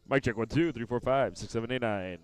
Mic check 1 2 3 4 5 6 7 8 9.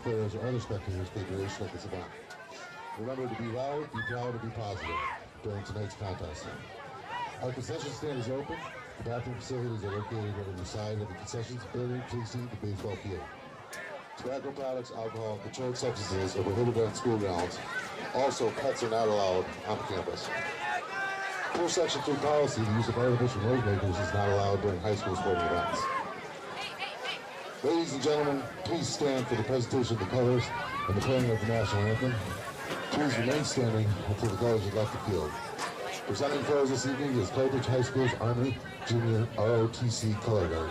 players, or other spectators for the duration of this event. Remember to be loud, be proud, and be positive during tonight's contest. Our concession stand is open. The bathroom facilities are located on the side of the concessions building facing the baseball field. Tobacco products, alcohol, and controlled substances are prohibited on school grounds. Also, pets are not allowed on the campus. Per Section 3 policy, the use of artificial noisemakers is not allowed during high school sporting events. Ladies and gentlemen, please stand for the presentation of the colors and the playing of the national anthem. Please remain standing until the colors have left the field. Presenting for us this evening is Carthage High School's Army Junior ROTC Color Guard.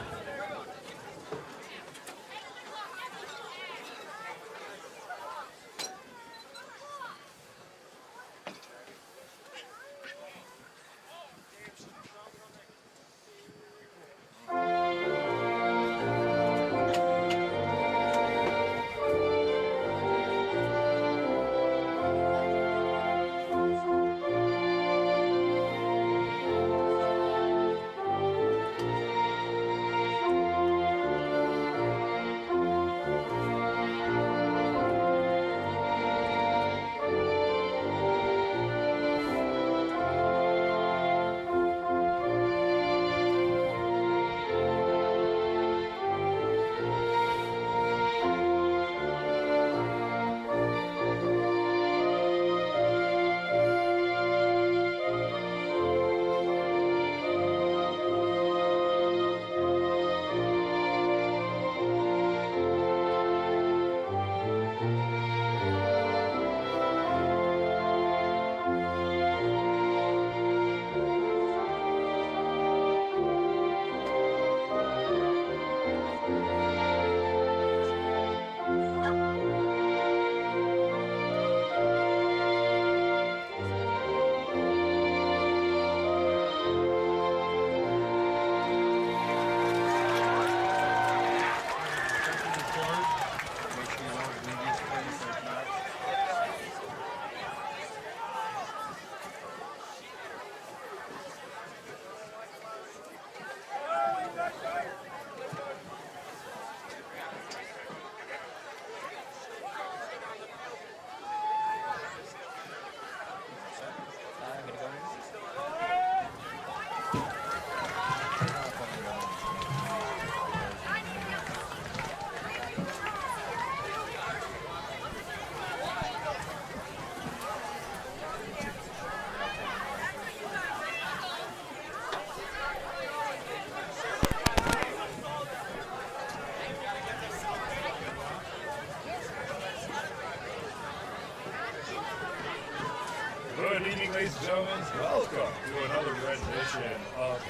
Good evening, ladies and gentlemen. Welcome to another rendition of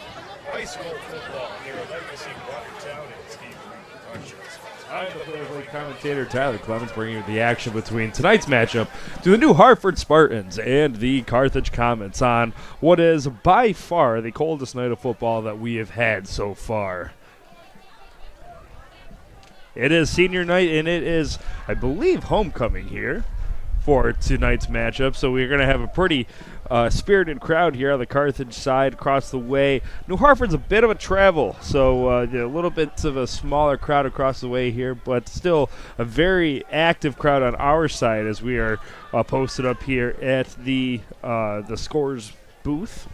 high school football here at NBC Watertown and Steve Productions. I'm the Players League commentator Tyler Clemens, bringing you the action between tonight's matchup to the New Hartford Spartans and the Carthage Comets on what is by far the coldest night of football that we have had so far. It is senior night, and it is, I believe, homecoming here for tonight's matchup. So we're going to have a pretty spirited crowd here on the Carthage side across the way. New Hartford's a bit of a travel, so a little bit of a smaller crowd across the way here, but still a very active crowd on our side as we are posted up here at the scores booth.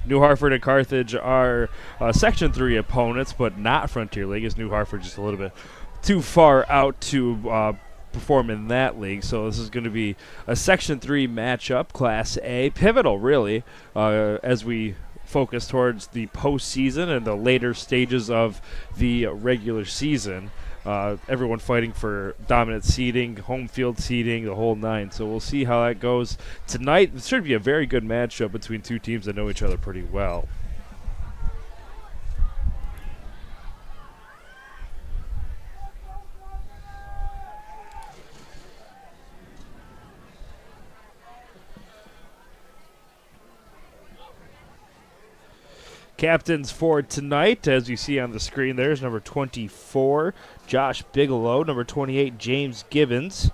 New Hartford and Carthage are Section 3 opponents, but not Frontier League, as New Hartford just a little bit too far out to perform in that league. So this is going to be a Section 3 matchup, Class A. Pivotal, really, as we focus towards the postseason and the later stages of the regular season. Everyone fighting for dominant seeding, home field seeding, the whole nine. So we'll see how that goes tonight. This should be a very good matchup between two teams that know each other pretty well. Captains for tonight, as you see on the screen, there's number 24, Josh Bigelow. Number 28, James Gibbons.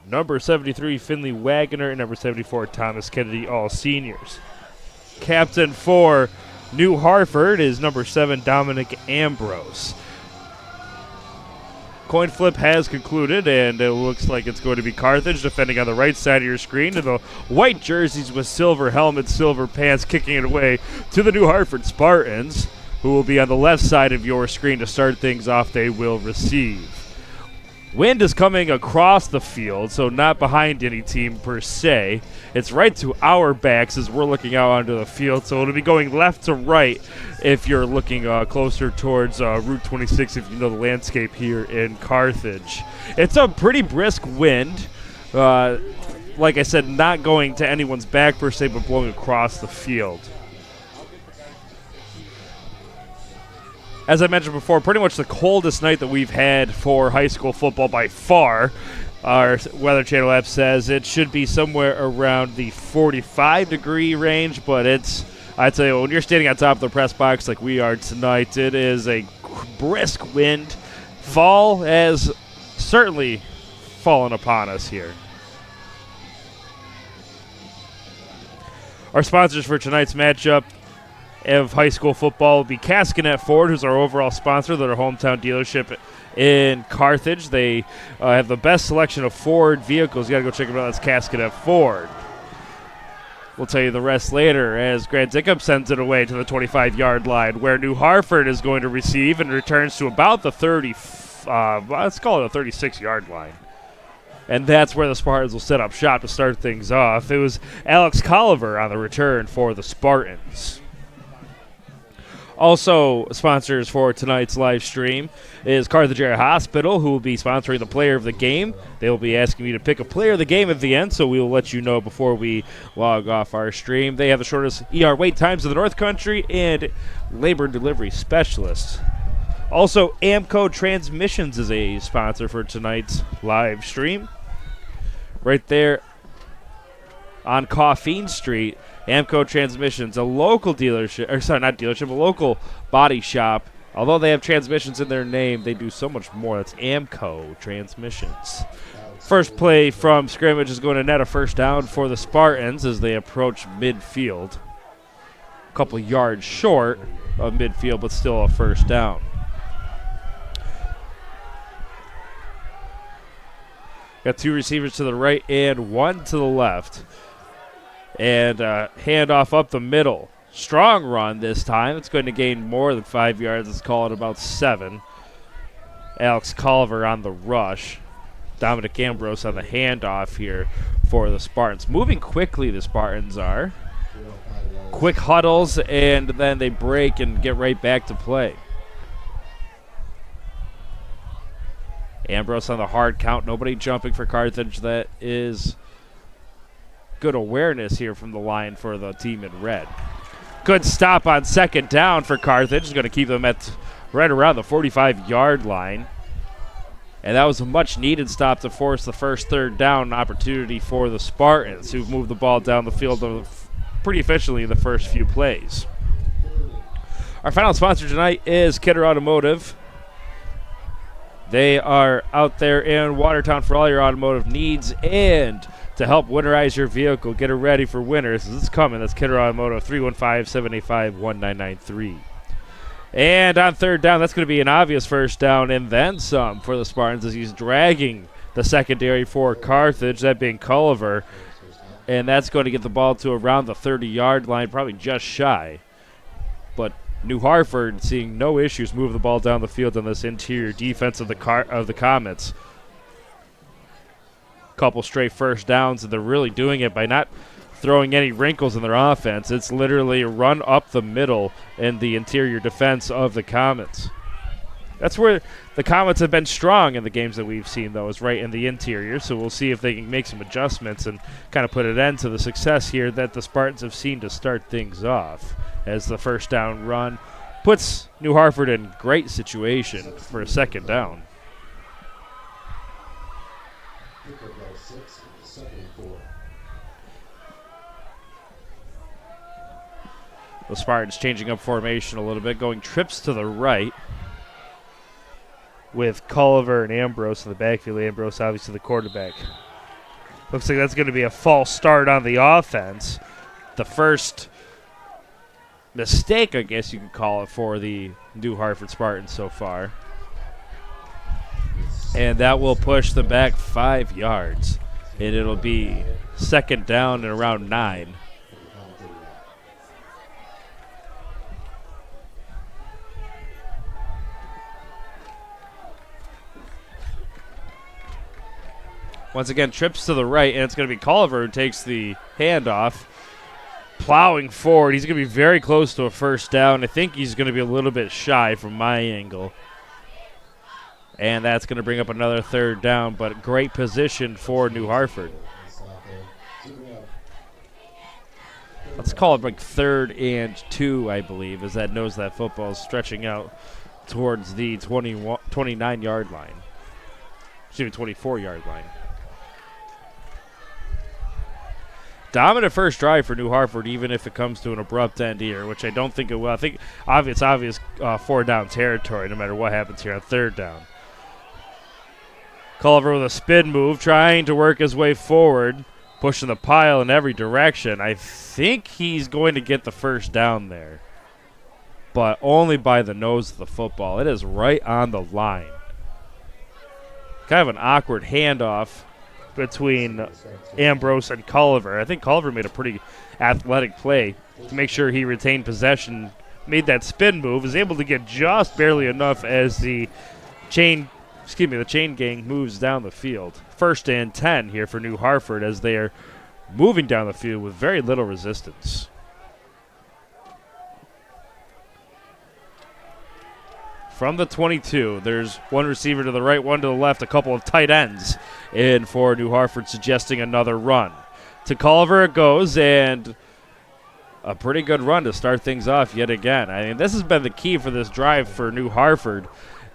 Number 73, Finley Wagoner. And number 74, Thomas Kennedy, all seniors. Captain for New Hartford is number 7, Dominic Ambrose. Coin flip has concluded, and it looks like it's going to be Carthage defending on the right side of your screen. And the white jerseys with silver helmets, silver pants, kicking it away to the New Hartford Spartans, who will be on the left side of your screen to start things off. They will receive. Wind is coming across the field, so not behind any team per se. It's right to our backs as we're looking out onto the field, so it'll be going left to right if you're looking closer towards Route 26, if you know the landscape here in Carthage. It's a pretty brisk wind. Like I said, not going to anyone's back per se, but blowing across the field. As I mentioned before, pretty much the coldest night that we've had for high school football by far. Our Weather Channel app says it should be somewhere around the 45-degree range, but I'd say when you're standing on top of the press box like we are tonight, it is a brisk wind. Fall has certainly fallen upon us here. Our sponsors for tonight's matchup of high school football will be Cascanet Ford, who's our overall sponsor. They're our hometown dealership in Carthage. They have the best selection of Ford vehicles. You got to go check them out. That's Cascanet Ford. We'll tell you the rest later as Grant Dickup sends it away to the 25-yard line, where New Hartford is going to receive and returns to about the 30, let's call it a 36-yard line. And that's where the Spartans will set up shop to start things off. It was Alex Culver on the return for the Spartans. Also, sponsors for tonight's live stream is Carthage Area Hospital, who will be sponsoring the player of the game. They will be asking me to pick a player of the game at the end, so we will let you know before we log off our stream. They have the shortest ER wait times in the North Country and labor delivery specialists. Also, Amco Transmissions is a sponsor for tonight's live stream. Right there on Coffeen Street, Amco Transmissions, a local dealership, or sorry, not dealership, a local body shop. Although they have transmissions in their name, they do so much more. That's Amco Transmissions. First play from scrimmage is going to net a first down for the Spartans as they approach midfield. A couple yards short of midfield, but still a first down. Got two receivers to the right and one to the left. And handoff up the middle. Strong run this time. It's going to gain more than 5 yards. Let's call it about 7. Alex Culver on the rush. Dominic Ambrose on the handoff here for the Spartans. Moving quickly, the Spartans are. Quick huddles, and then they break and get right back to play. Ambrose on the hard count. Nobody jumping for Carthage. That is good awareness here from the line for the team in red. Good stop on second down for Carthage. Is going to keep them at right around the 45-yard line. And that was a much-needed stop to force the first third down opportunity for the Spartans, who've moved the ball down the field pretty efficiently in the first few plays. Our final sponsor tonight is Kidder Automotive. They are out there in Watertown for all your automotive needs and to help winterize your vehicle. Get it ready for winter. It's coming. That's Kidder Automotive, 315-785-1993. And on third down, that's going to be an obvious first down and then some for the Spartans as he's dragging the secondary for Carthage, that being Culver. And that's going to get the ball to around the 30-yard line, probably just shy. But New Hartford, seeing no issues, move the ball down the field on this interior defense of the Comets. Couple straight first downs, and they're really doing it by not throwing any wrinkles in their offense. It's literally a run up the middle in the interior defense of the Comets. That's where the Comets have been strong in the games that we've seen, though, is right in the interior. So we'll see if they can make some adjustments and kind of put an end to the success here that the Spartans have seen to start things off, as the first down run puts New Hartford in great situation for a second down. The Spartans changing up formation a little bit, going trips to the right with Culver and Ambrose in the backfield. Ambrose obviously the quarterback. Looks like that's going to be a false start on the offense. The first mistake, I guess you could call it, for the New Hartford Spartans so far. And that will push them back 5 yards. And it'll be second down and around 9. Once again, trips to the right, and it's going to be Culver who takes the handoff, plowing forward. He's going to be very close to a first down. I think he's going to be a little bit shy from my angle. And that's going to bring up another third down, but great position for New Hartford. Let's call it like 3rd and 2, I believe, as that knows that football is stretching out towards the 29-yard line. Excuse me, 24-yard line. Dominant first drive for New Hartford, even if it comes to an abrupt end here, which I don't think it will. I think it's obvious 4-down territory no matter what happens here on 3rd down. Culver with a spin move, trying to work his way forward, pushing the pile in every direction. I think he's going to get the first down there, but only by the nose of the football. It is right on the line. Kind of an awkward handoff between Ambrose and Culver. I think Culver made a pretty athletic play to make sure he retained possession, made that spin move, was able to get just barely enough as the chain gang moves down the field. 1st and 10 here for New Hartford as they are moving down the field with very little resistance. From the 22, there's one receiver to the right, one to the left, a couple of tight ends in for New Hartford, suggesting another run. To Culver it goes, and a pretty good run to start things off yet again. I mean, this has been the key for this drive for New Hartford,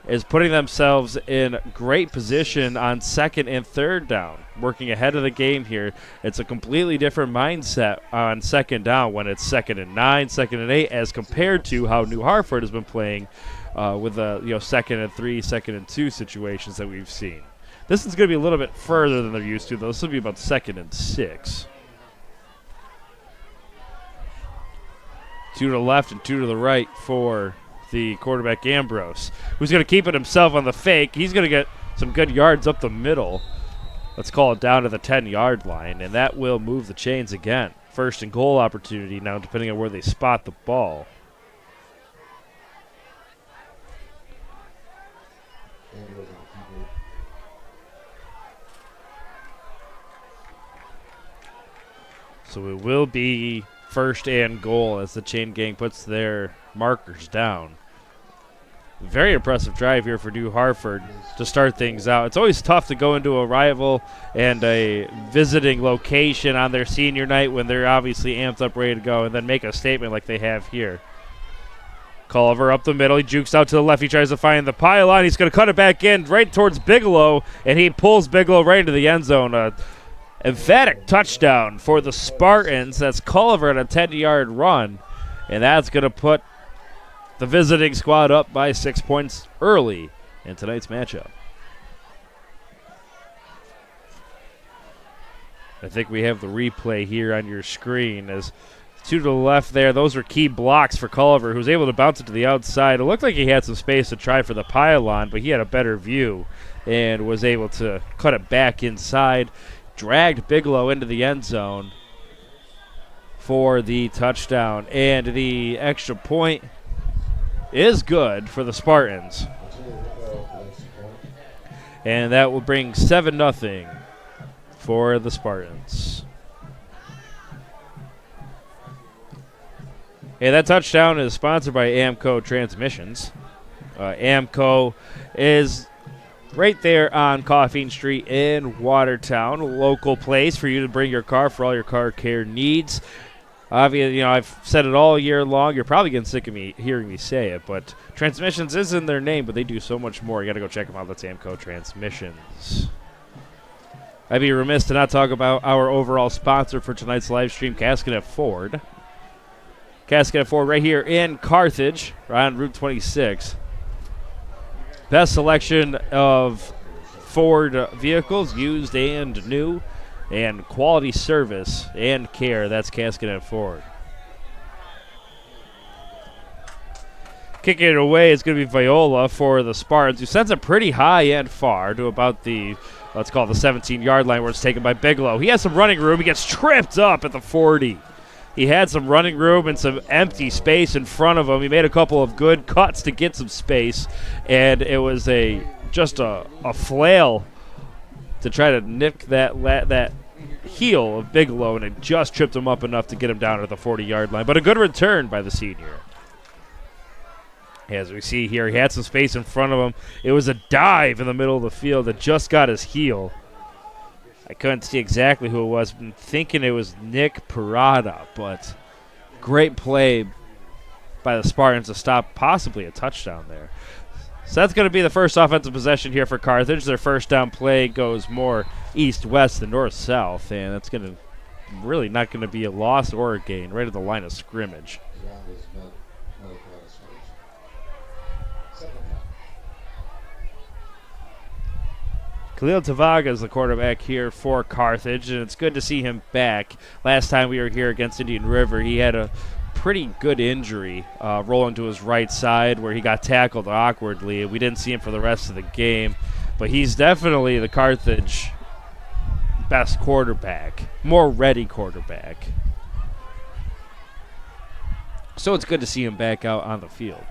is putting themselves in great position on 2nd and 3rd down, working ahead of the game here. It's a completely different mindset on 2nd down when it's 2nd and 9, 2nd and 8, as compared to how New Hartford has been playing with the 2nd and 3, 2nd and 2 situations that we've seen. This is going to be a little bit further than they're used to, though. This will be about 2nd and 6. 2 to the left and 2 to the right for the quarterback Ambrose, who's going to keep it himself on the fake. He's going to get some good yards up the middle. Let's call it down to the 10-yard line, and that will move the chains again. 1st and goal opportunity now, depending on where they spot the ball. So it will be 1st and goal as the chain gang puts their markers down. Very impressive drive here for New Hartford to start things out. It's always tough to go into a rival and a visiting location on their senior night when they're obviously amped up, ready to go, and then make a statement like they have here. Culver up the middle. He jukes out to the left. He tries to find the pylon. He's going to cut it back in right towards Bigelow, and he pulls Bigelow right into the end zone. Emphatic touchdown for the Spartans. That's Culver on a 10-yard run, and that's going to put the visiting squad up by 6 points early in tonight's matchup. I think we have the replay here on your screen as 2 to the left there. Those are key blocks for Culver, who was able to bounce it to the outside. It looked like he had some space to try for the pylon, but he had a better view and was able to cut it back inside. Dragged Bigelow into the end zone for the touchdown. And the extra point is good for the Spartans. And that will bring 7-0 for the Spartans. And that touchdown is sponsored by Amco Transmissions. Amco is right there on Coffeen Street in Watertown, a local place for you to bring your car for all your car care needs. Obviously, I've said it all year long. You're probably getting sick of me hearing me say it, but Transmissions is in their name, but they do so much more. You got to go check them out. That's Amco Transmissions. I'd be remiss to not talk about our overall sponsor for tonight's live stream, Cascadet Ford. Cascadet Ford right here in Carthage, right on Route 26. Best selection of Ford vehicles, used and new, and quality service and care. That's Cascadet Ford. Kicking it away is going to be Viola for the Spartans, who sends it pretty high and far to about the, let's call it the 17-yard line, where it's taken by Bigelow. He has some running room. He gets tripped up at the 40. He had some running room and some empty space in front of him. He made a couple of good cuts to get some space, and it was just a flail to try to nip that heel of Bigelow, and it just tripped him up enough to get him down at the 40-yard line. But a good return by the senior. As we see here, he had some space in front of him. It was a dive in the middle of the field that just got his heel. I couldn't see exactly who it was. I'm thinking it was Nick Parada, but great play by the Spartans to stop possibly a touchdown there. So that's going to be the first offensive possession here for Carthage. Their first down play goes more east-west than north-south, and that's going to really not going to be a loss or a gain right at the line of scrimmage. Khalil Tavaga is the quarterback here for Carthage, and it's good to see him back. Last time we were here against Indian River, he had a pretty good injury rolling to his right side where he got tackled awkwardly. We didn't see him for the rest of the game, but he's definitely the Carthage best quarterback, more ready quarterback. So it's good to see him back out on the field.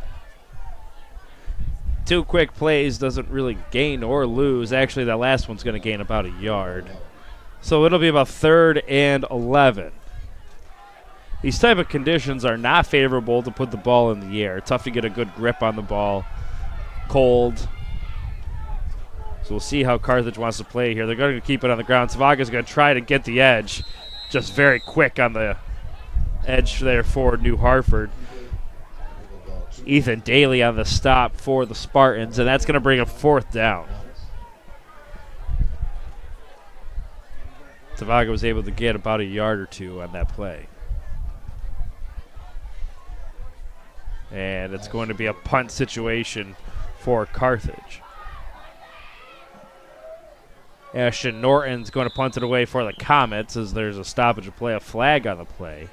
2 quick plays doesn't really gain or lose. Actually, that last one's going to gain about a yard. So it'll be about 3rd and 11. These type of conditions are not favorable to put the ball in the air. Tough to get a good grip on the ball. Cold. So we'll see how Carthage wants to play here. They're going to keep it on the ground. Savaga's going to try to get the edge. Just very quick on the edge there for New Hartford. Ethan Daly on the stop for the Spartans, and that's going to bring a 4th down. Tavaga was able to get about a yard or 2 on that play. And it's going to be a punt situation for Carthage. Ashton Norton's going to punt it away for the Comets as there's a stoppage of play, a flag on the play.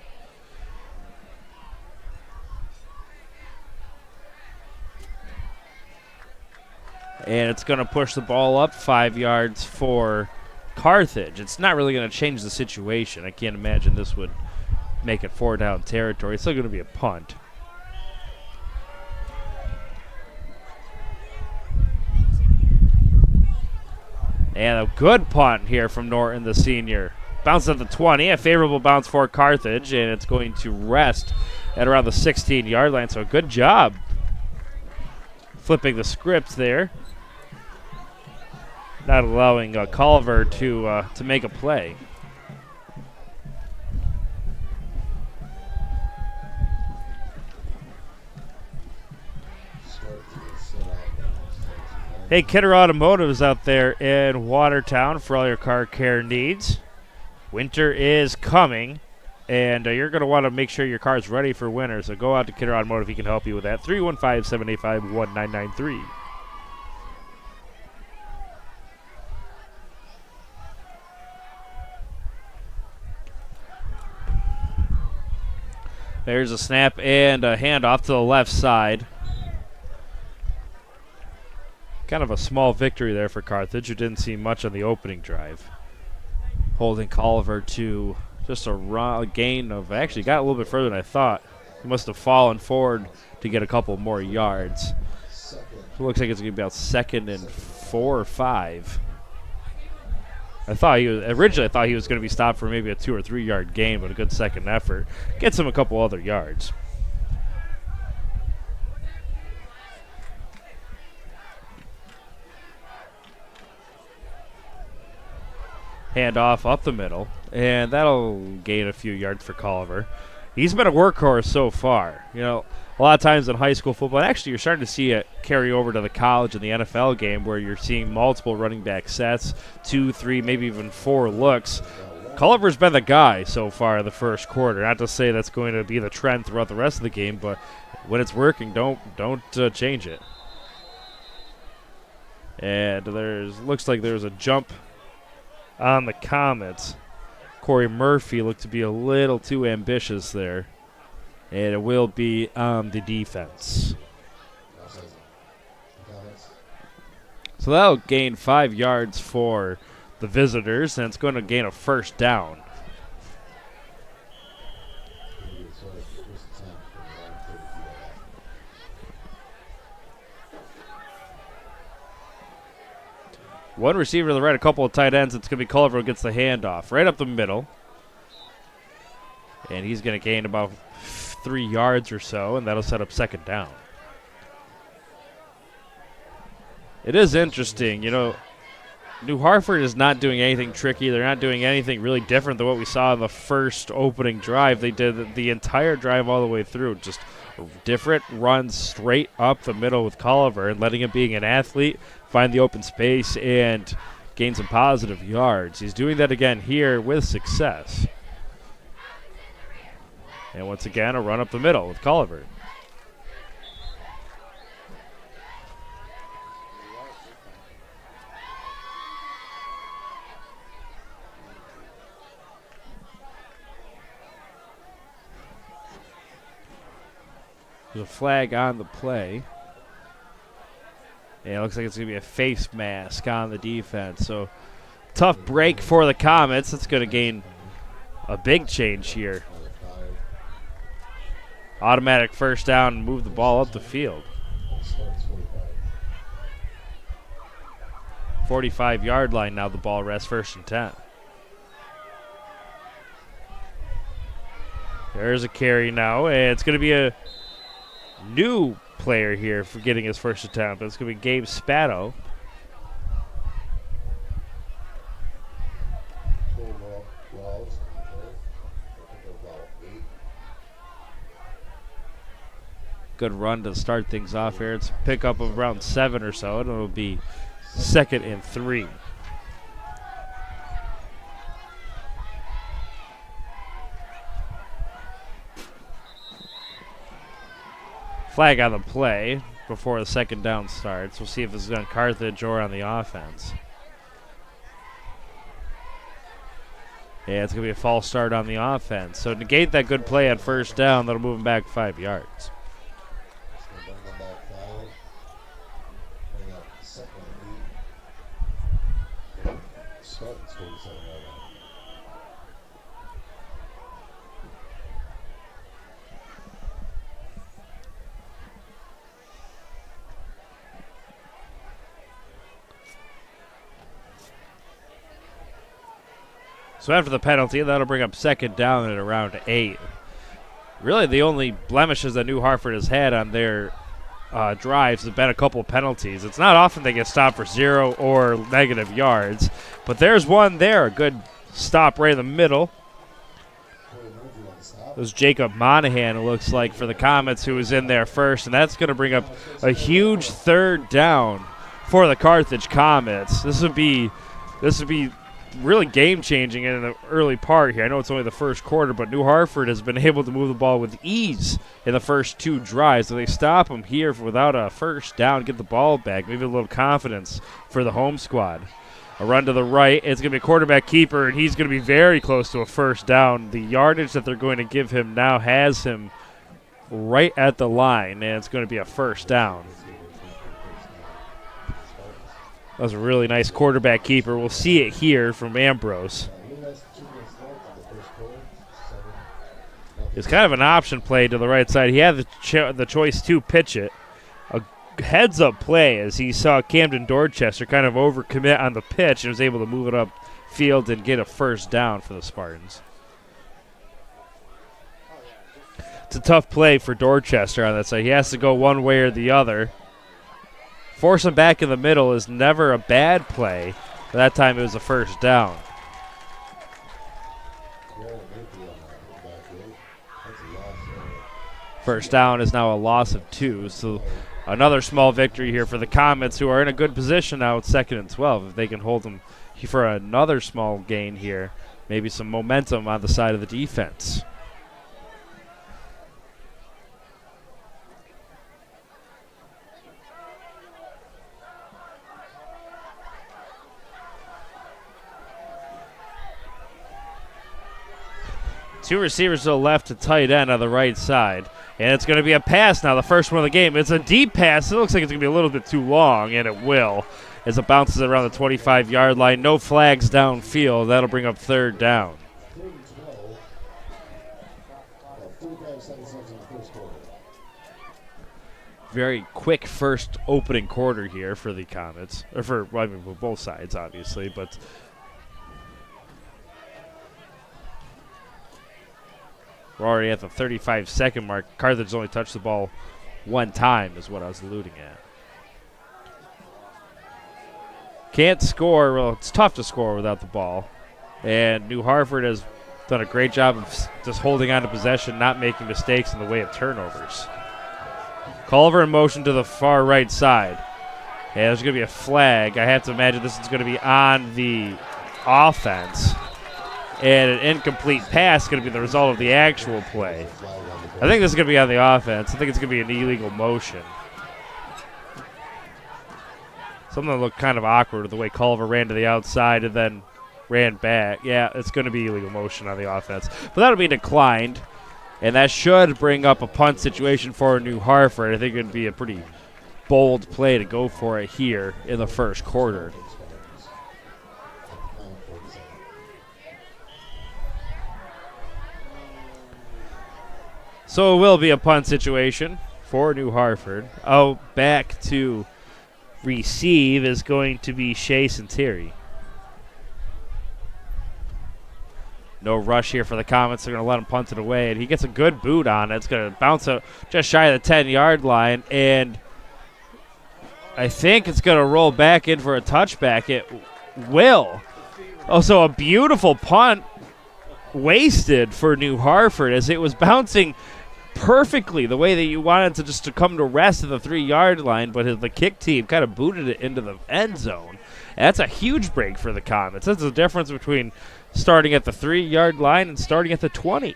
And it's going to push the ball up 5 yards for Carthage. It's not really going to change the situation. I can't imagine this would make it 4-down territory. It's still going to be a punt. And a good punt here from Norton, the senior. Bounce at the 20, a favorable bounce for Carthage, and it's going to rest at around the 16-yard line. So good job flipping the script there. Not allowing Culver to make a play. Hey, Kidder Automotive is out there in Watertown for all your car care needs. Winter is coming, and you're going to want to make sure your car is ready for winter. So go out to Kidder Automotive. He can help you with that. 315-785-1993. There's a snap and a handoff to the left side. Kind of a small victory there for Carthage, who didn't see much on the opening drive. Holding Culver to just a gain of, actually got a little bit further than I thought. He must have fallen forward to get a couple more yards. It looks like it's going to be about 2nd and 4 or 5. Originally I thought he was going to be stopped for maybe a 2 or 3 yard gain, but a good second effort gets him a couple other yards. Handoff up the middle, and that'll gain a few yards for Culver. He's been a workhorse so far. You know, a lot of times in high school football, and actually you're starting to see it carry over to the college and the NFL game where you're seeing multiple running back sets, 2, 3, maybe even 4 looks. Culver's been the guy so far in the first quarter. Not to say that's going to be the trend throughout the rest of the game, but when it's working, don't change it. And looks like there's a jump on the Comets. Corey Murphy looked to be a little too ambitious there. And it will be on the defense. So that'll gain 5 yards for the visitors, and it's going to gain a first down. One receiver to the right, a couple of tight ends. It's going to be Culver who gets the handoff right up the middle. And he's going to gain about 3 yards or so, and that'll set up second down. It is interesting, you know, New Hartford is not doing anything tricky. They're not doing anything really different than what we saw in the first opening drive. They did the entire drive all the way through, just different runs straight up the middle with Culver and letting him being an athlete find the open space and gain some positive yards. He's doing that again here with success. And once again, a run up the middle with Culver. There's a flag on the play. And it looks like it's going to be a face mask on the defense. So, tough break for the Comets. It's going to gain a big change here. Automatic first down and move the ball up the field. 45-yard line now, the ball rests, 1st and 10. There's a carry now, and it's going to be a new player here for getting his first attempt. It's going to be Gabe Spatto. Good run to start things off here. It's a pickup of around 7 or so, and it'll be 2nd and 3. Flag on the play before the second down starts. We'll see if this is on Carthage or on the offense. Yeah, it's going to be a false start on the offense. So negate that good play on first down. That'll move him back 5 yards. So after the penalty, that'll bring up second down at around 8. Really, the only blemishes that New Hartford has had on their drives have been a couple of penalties. It's not often they get stopped for 0 or negative yards, but there's one there. A good stop right in the middle. It was Jacob Monahan, it looks like, for the Comets, who was in there first, and that's going to bring up a huge third down for the Carthage Comets. This would be really game-changing in the early part here. I know it's only the first quarter, but New Hartford has been able to move the ball with ease in the first 2 drives. So they stop them here without a first down, get the ball back, maybe a little confidence for the home squad. A run to the right. It's going to be a quarterback keeper, and he's going to be very close to a first down. The yardage that they're going to give him now has him right at the line, and it's going to be a first down. That was a really nice quarterback keeper. We'll see it here from Ambrose. It's kind of an option play to the right side. He had the choice to pitch it. A heads-up play as he saw Camden Dorchester kind of overcommit on the pitch and was able to move it up field and get a first down for the Spartans. It's a tough play for Dorchester on that side. He has to go one way or the other. Force him back in the middle is never a bad play. But that time it was a first down. First down is now a loss of 2. So another small victory here for the Comets, who are in a good position now at 2nd and 12. If they can hold them for another small gain here, maybe some momentum on the side of the defense. Two receivers to the left, to tight end on the right side. And it's going to be a pass now, the first one of the game. It's a deep pass. It looks like it's going to be a little bit too long, and it will. as it bounces around the 25-yard line. No flags downfield. That'll bring up third down. 45 seconds left in the first quarter. Very quick first opening quarter here for the Comets. Or for both sides, obviously. But we're already at the 35-second mark. Carthage only touched the ball one time is what I was alluding at. Can't score. Well, it's tough to score without the ball. And New Hartford has done a great job of just holding on to possession, not making mistakes in the way of turnovers. Culver in motion to the far right side. Yeah, there's going to be a flag. I have to imagine this is going to be on the offense. And an incomplete pass is going to be the result of the actual play. I think this is going to be on the offense. I think it's going to be an illegal motion. Something that looked kind of awkward with the way Culver ran to the outside and then ran back. Yeah, it's going to be illegal motion on the offense. But that'll be declined. And that should bring up a punt situation for New Hartford. I think it would be a pretty bold play to go for it here in the first quarter. So it will be a punt situation for New Hartford. Oh, back to receive is going to be Shea Santeri. No rush here for the Comets. They're going to let him punt it away, and he gets a good boot on it. It's going to bounce out just shy of the 10-yard line, and I think it's going to roll back in for a touchback. It will. Oh, so a beautiful punt wasted for New Hartford as it was bouncing perfectly the way that you wanted to come to rest at the 3-yard line, but the kick team kind of booted it into the end zone. And that's a huge break for the Comets. That's the difference between starting at the 3-yard line and starting at the 20.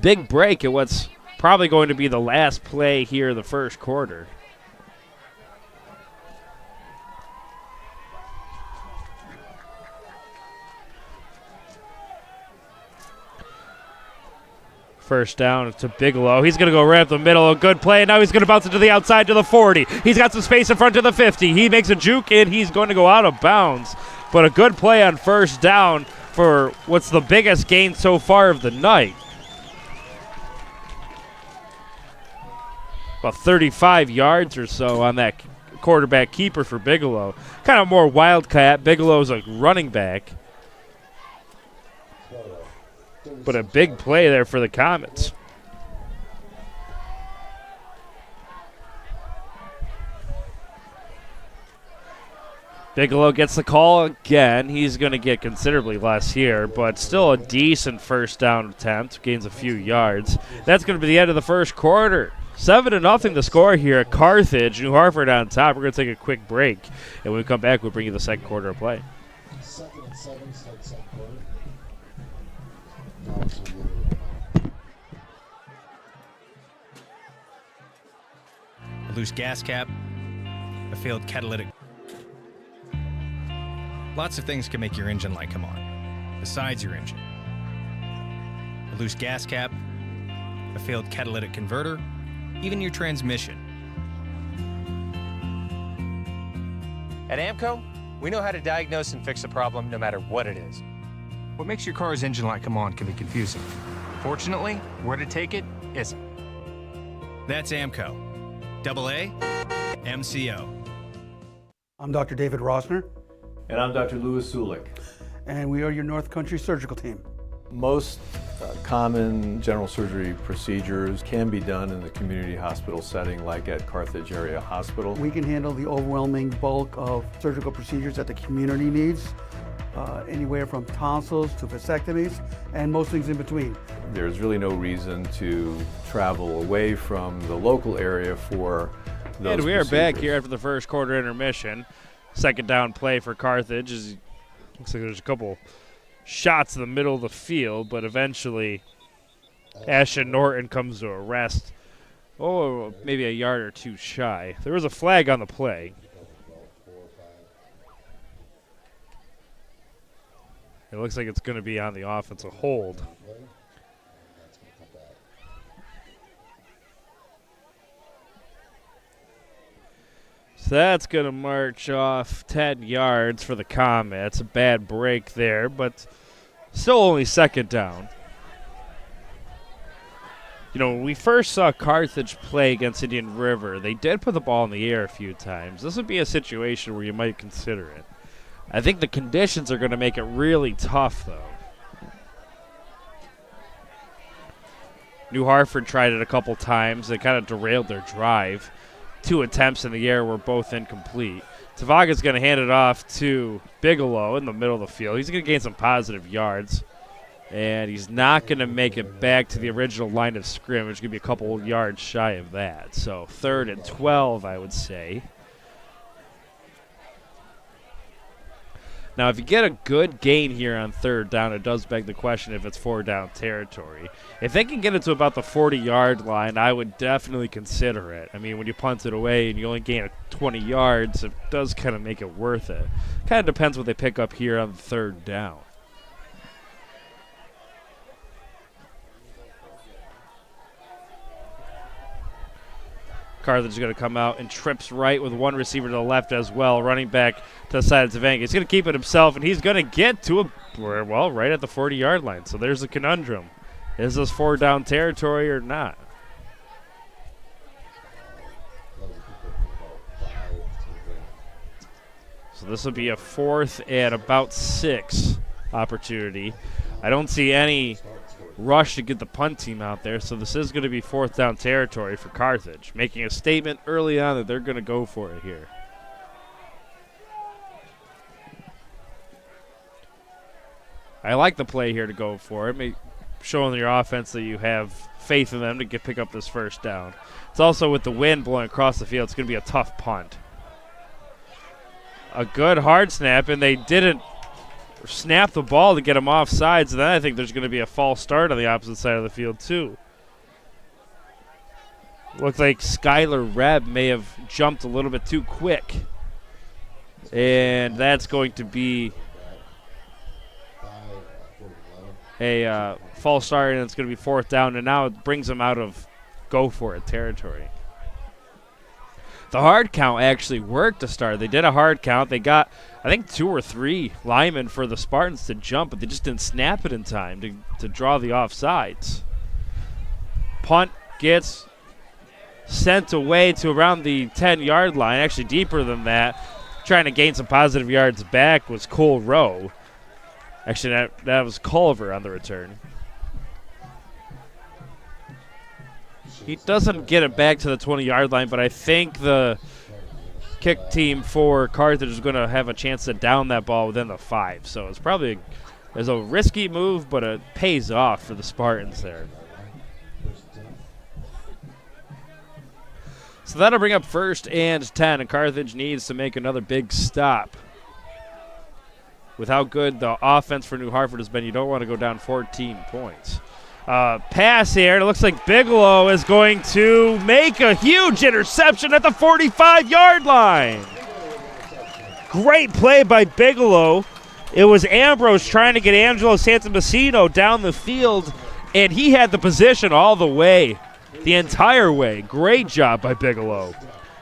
Big break at what's probably going to be the last play here in the first quarter. First down to Bigelow. He's going to go right up the middle. A good play. Now he's going to bounce it to the outside to the 40. He's got some space in front to the 50. He makes a juke, and he's going to go out of bounds. But a good play on first down for what's the biggest gain so far of the night. About 35 yards or so on that quarterback keeper for Bigelow. Kind of more wildcat. Bigelow's a running back. But a big play there for the Comets. Bigelow gets the call again. He's going to get considerably less here, but still a decent first down attempt. Gains a few yards. That's going to be the end of the first quarter. 7-0 the score here at Carthage. New Hartford on top. We're going to take a quick break. And when we come back, we'll bring you the second quarter of play. 2nd and 7, start second quarter. A loose gas cap, a failed catalytic. Lots of things can make your engine light come on, besides your engine. A loose gas cap, a failed catalytic converter, even your transmission. At AMCO, we know how to diagnose and fix a problem no matter what it is. What makes your car's engine light come on can be confusing. Fortunately, where to take it isn't. That's AMCO. AA MCO. I'm Dr. David Rosner, And I'm Dr. Louis Sulik. and we are your North Country surgical team. Most common general surgery procedures can be done in the community hospital setting, like at Carthage Area Hospital. We can handle the overwhelming bulk of surgical procedures that the community needs, anywhere from tonsils to vasectomies, and most things in between. There's really no reason to travel away from the local area for those And we are back procedures. here after the first quarter intermission. Second down play for Carthage. Looks like there's a couple shots in the middle of the field, but eventually Ashton Norton comes to a rest. Oh, maybe a yard or two shy. There was a flag on the play. It looks like it's going to be on the offensive hold. So that's going to march off 10 yards for the Comets. A bad break there, but still only second down. You know, when we first saw Carthage play against Indian River, they did put the ball in the air a few times. This would be a situation where you might consider it. I think the conditions are going to make it really tough, though. New Hartford tried it a couple times. They kind of derailed their drive. 2 attempts in the air were both incomplete. Tavaga's going to hand it off to Bigelow in the middle of the field. He's going to gain some positive yards. And he's not going to make it back to the original line of scrimmage. Going to be a couple yards shy of that. So 3rd and 12, I would say. Now, if you get a good gain here on 3rd down, it does beg the question if it's 4-down territory. If they can get it to about the 40-yard line, I would definitely consider it. I mean, when you punt it away and you only gain 20 yards, it does kind of make it worth it. Kind of depends what they pick up here on 3rd down. Carthage is going to come out and trips right with one receiver to the left as well, running back to the side of Tavanga. He's going to keep it himself, and he's going to get to right at the 40-yard line. So there's a conundrum. Is this 4-down territory or not? So this will be a 4th and about 6 opportunity. I don't see any rush to get the punt team out there, so this is going to be 4th down territory for Carthage, making a statement early on that they're going to go for it here. I like the play here to go for it, showing your offense that you have faith in them to pick up this 1st down. It's also with the wind blowing across the field, it's going to be a tough punt. A good hard snap, and they didn't snap the ball to get him off sides, and then I think there's going to be a false start on the opposite side of the field too. Looks like Skylar Rebb may have jumped a little bit too quick, and that's going to be a false start, and it's going to be 4th down, and now it brings them out of go for it territory. The hard count actually worked to start. They did a hard count. They got, I think, 2 or 3 linemen for the Spartans to jump, but they just didn't snap it in time to draw the offsides. Punt gets sent away to around the 10-yard line, actually deeper than that. Trying to gain some positive yards back was Cole Rowe. Actually, that was Culver on the return. He doesn't get it back to the 20-yard line, but I think the kick team for Carthage is going to have a chance to down that ball within the 5. So it's probably a risky move, but it pays off for the Spartans there. So that'll bring up 1st and 10, and Carthage needs to make another big stop. With how good the offense for New Hartford has been, you don't want to go down 14 points. Pass here. It looks like Bigelow is going to make a huge interception at the 45-yard line. Great play by Bigelow. It was Ambrose trying to get Angelo Santamacino down the field, and he had the position all the way, the entire way. Great job by Bigelow.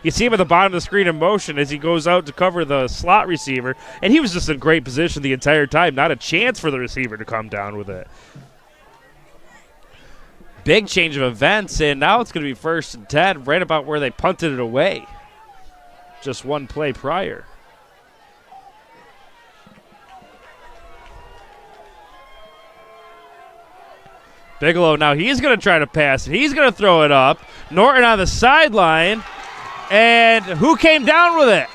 You see him at the bottom of the screen in motion as he goes out to cover the slot receiver, and he was just in great position the entire time. Not a chance for the receiver to come down with it. Big change of events, and now it's going to be 1st and 10, right about where they punted it away. Just one play prior. Bigelow, now he's going to try to pass it. He's going to throw it up. Norton on the sideline, and who came down with it?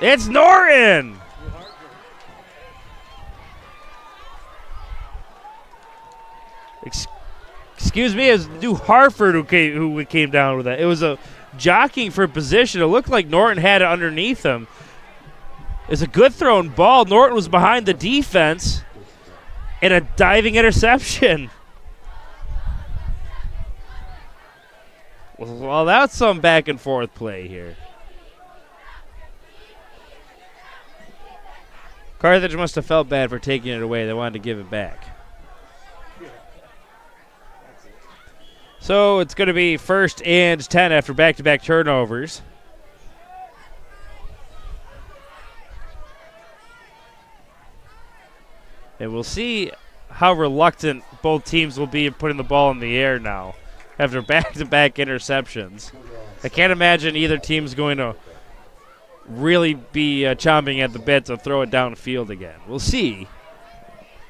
It's Norton. Excuse me, it's New Hartford who came down with it. It was a jockeying for position. It looked like Norton had it underneath him. It's a good thrown ball. Norton was behind the defense, and a diving interception. Well, that's some back and forth play here. Carthage must have felt bad for taking it away. They wanted to give it back. So it's going to be 1st and 10 after back-to-back turnovers. And we'll see how reluctant both teams will be in putting the ball in the air now after back-to-back interceptions. I can't imagine either team's going to really be chomping at the bit to throw it downfield again. We'll see.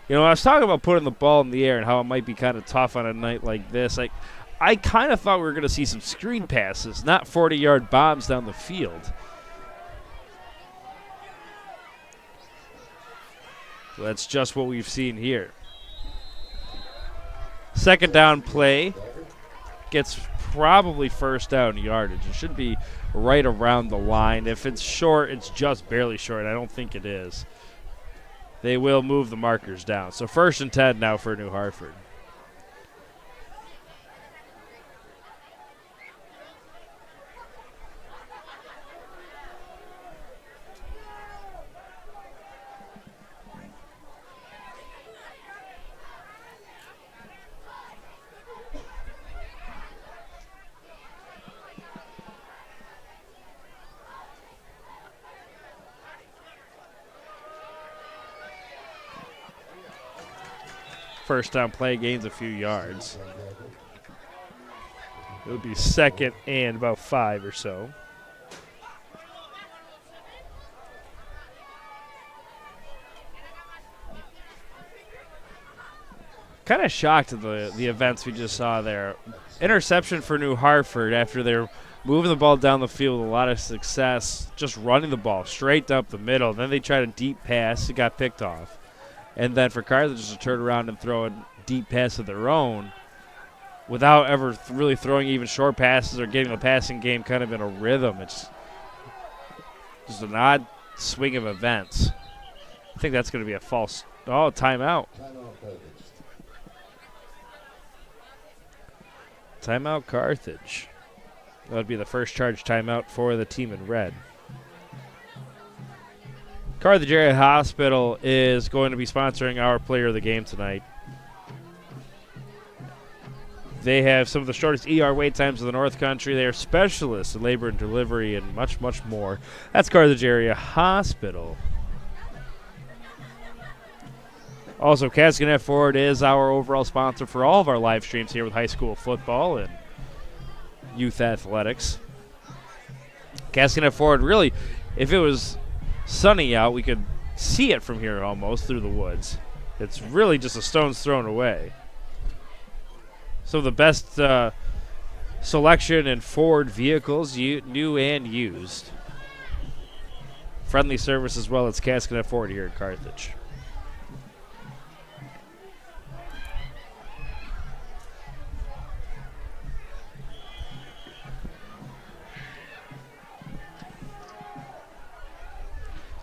You know, I was talking about putting the ball in the air and how it might be kind of tough on a night like this. I kind of thought we were going to see some screen passes, not 40-yard bombs down the field. So that's just what we've seen here. Second down play gets probably first down yardage. It should be right around the line. If it's short, it's just barely short. I don't think it is. They will move the markers down. So 1st and 10 now for New Hartford. First down play gains a few yards. It would be 2nd and about 5 or so. Kind of shocked at the events we just saw there. Interception for New Hartford after they're moving the ball down the field with a lot of success, just running the ball straight up the middle. Then they tried a deep pass. It got picked off. And then for Carthage just to turn around and throw a deep pass of their own without ever really throwing even short passes or getting the passing game kind of in a rhythm. It's just an odd swing of events. I think that's going to be a false. Oh, timeout. Timeout Carthage. That would be the first charge timeout for the team in red. Carthage Area Hospital is going to be sponsoring our player of the game tonight. They have some of the shortest ER wait times in the North Country. They are specialists in labor and delivery and much, much more. That's Carthage Area Hospital. Also, Cascanet Ford is our overall sponsor for all of our live streams here with high school football and youth athletics. Cascanet Ford, really, if it was sunny out, we could see it from here almost through the woods. It's really just a stone's thrown away. So the best selection in Ford vehicles, new and used. Friendly service as well as Cascanet Ford here at Carthage.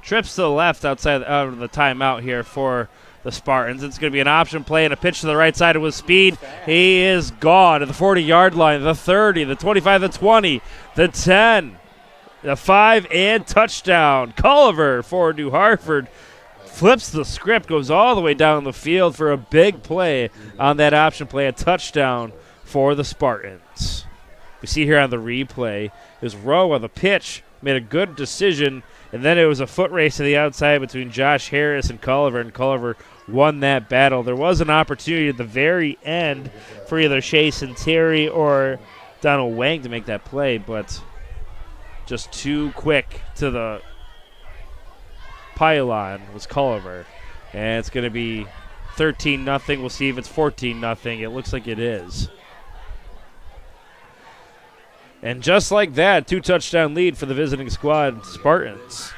Trips to the left outside of the timeout here for the Spartans. It's going to be an option play and a pitch to the right side with speed. He is gone at the 40-yard line, the 30, the 25, the 20, the 10, the 5, and touchdown. Culver for New Hartford flips the script, goes all the way down the field for a big play on that option play, a touchdown for the Spartans. We see here on the replay, it was Rowe on the pitch, made a good decision. And then it was a foot race to the outside between Josh Harris and Culver won that battle. There was an opportunity at the very end for either Chase and Terry or Donald Wang to make that play, but just too quick to the pylon was Culver. And it's going to be 13-0. We'll see if it's 14-0. It looks like it is. And just like that, 2-touchdown lead for the visiting squad, Spartans.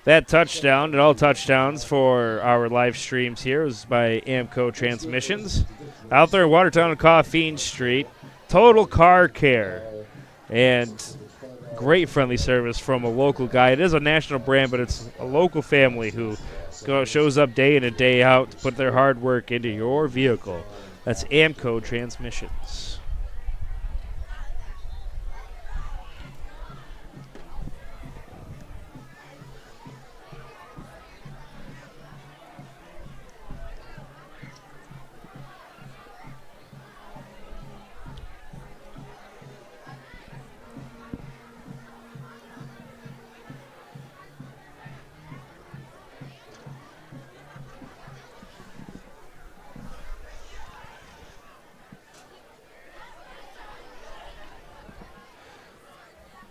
That touchdown and all touchdowns for our live streams here was by Amco Transmissions. Out there in Watertown and Coffeen Street, total car care and great friendly service from a local guy. It is a national brand, but it's a local family who shows up day in and day out to put their hard work into your vehicle. That's Amco Transmissions.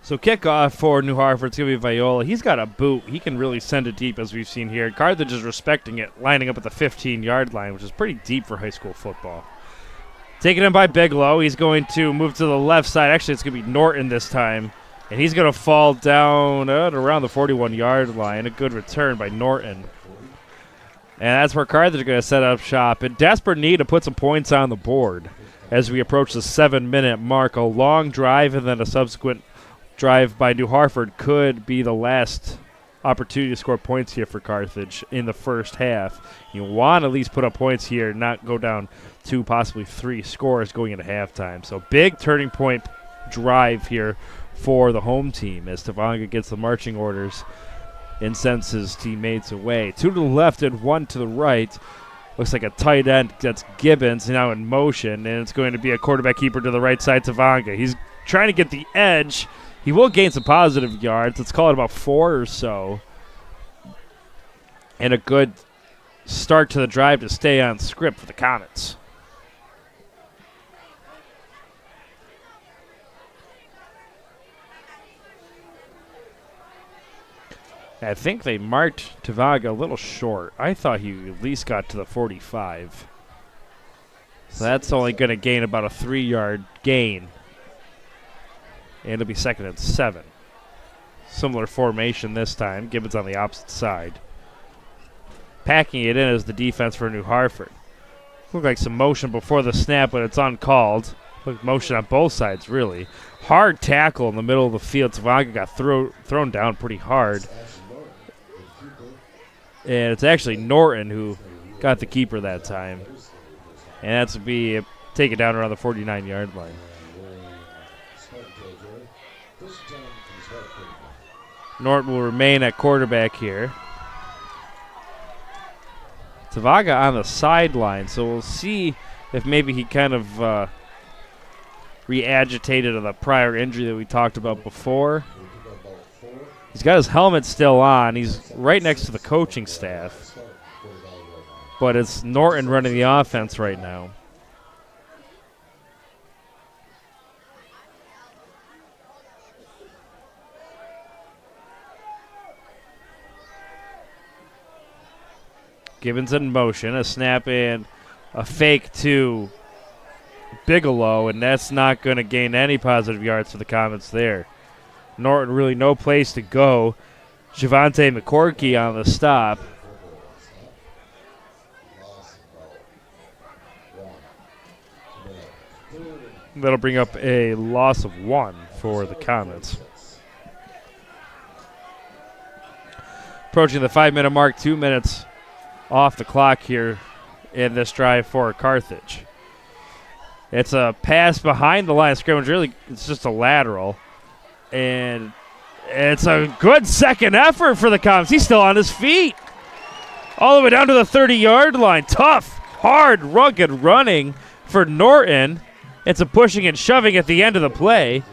So kickoff for New Hartford, it's going to be Viola. He's got a boot. He can really send it deep, as we've seen here. Carthage is respecting it, lining up at the 15-yard line, which is pretty deep for high school football. Taken in by Bigelow. He's going to move to the left side. Actually, it's going to be Norton this time. And he's going to fall down at around the 41-yard line. A good return by Norton. And that's where Carthage is going to set up shop. In desperate need to put some points on the board as we approach the 7-minute mark. A long drive and then a subsequent drive by New Hartford could be the last opportunity to score points here for Carthage in the first half. You want to at least put up points here, not go down 2, possibly 3 scores going into halftime. So big turning point drive here for the home team as Tavanga gets the marching orders and sends his teammates away. 2 to the left and 1 to the right. Looks like a tight end. That's Gibbons now in motion, and it's going to be a quarterback keeper to the right side, Tavanga. He's trying to get the edge. He will gain some positive yards. Let's call it about 4 or so. And a good start to the drive to stay on script for the Comets. I think they marked Tavaga a little short. I thought he at least got to the 45. So that's only going to gain about a 3-yard gain. And it'll be 2nd and 7. Similar formation this time. Gibbons on the opposite side. Packing it in is the defense for New Hartford. Looked like some motion before the snap, but it's uncalled. Looked motion on both sides, really. Hard tackle in the middle of the field. Tavaga got thrown down pretty hard. And it's actually Norton who got the keeper that time. And that's to be taken down around the 49-yard line. Norton will remain at quarterback here. Tavaga on the sideline, so we'll see if maybe he kind of re-agitated of the prior injury that we talked about before. He's got his helmet still on. He's right next to the coaching staff. But it's Norton running the offense right now. Gibbons in motion, a snap and a fake to Bigelow, and that's not going to gain any positive yards for the Comets there. Norton really no place to go. Javante McCorkey on the stop. That'll bring up a loss of 1 for the Comets. Approaching the 5-minute mark, 2 minutes off the clock here in this drive for Carthage. It's a pass behind the line of scrimmage. Really, it's just a lateral. And it's a good second effort for the Comets. He's still on his feet. All the way down to the 30-yard line. Tough, hard, rugged running for Norton. It's a pushing and shoving at the end of the play.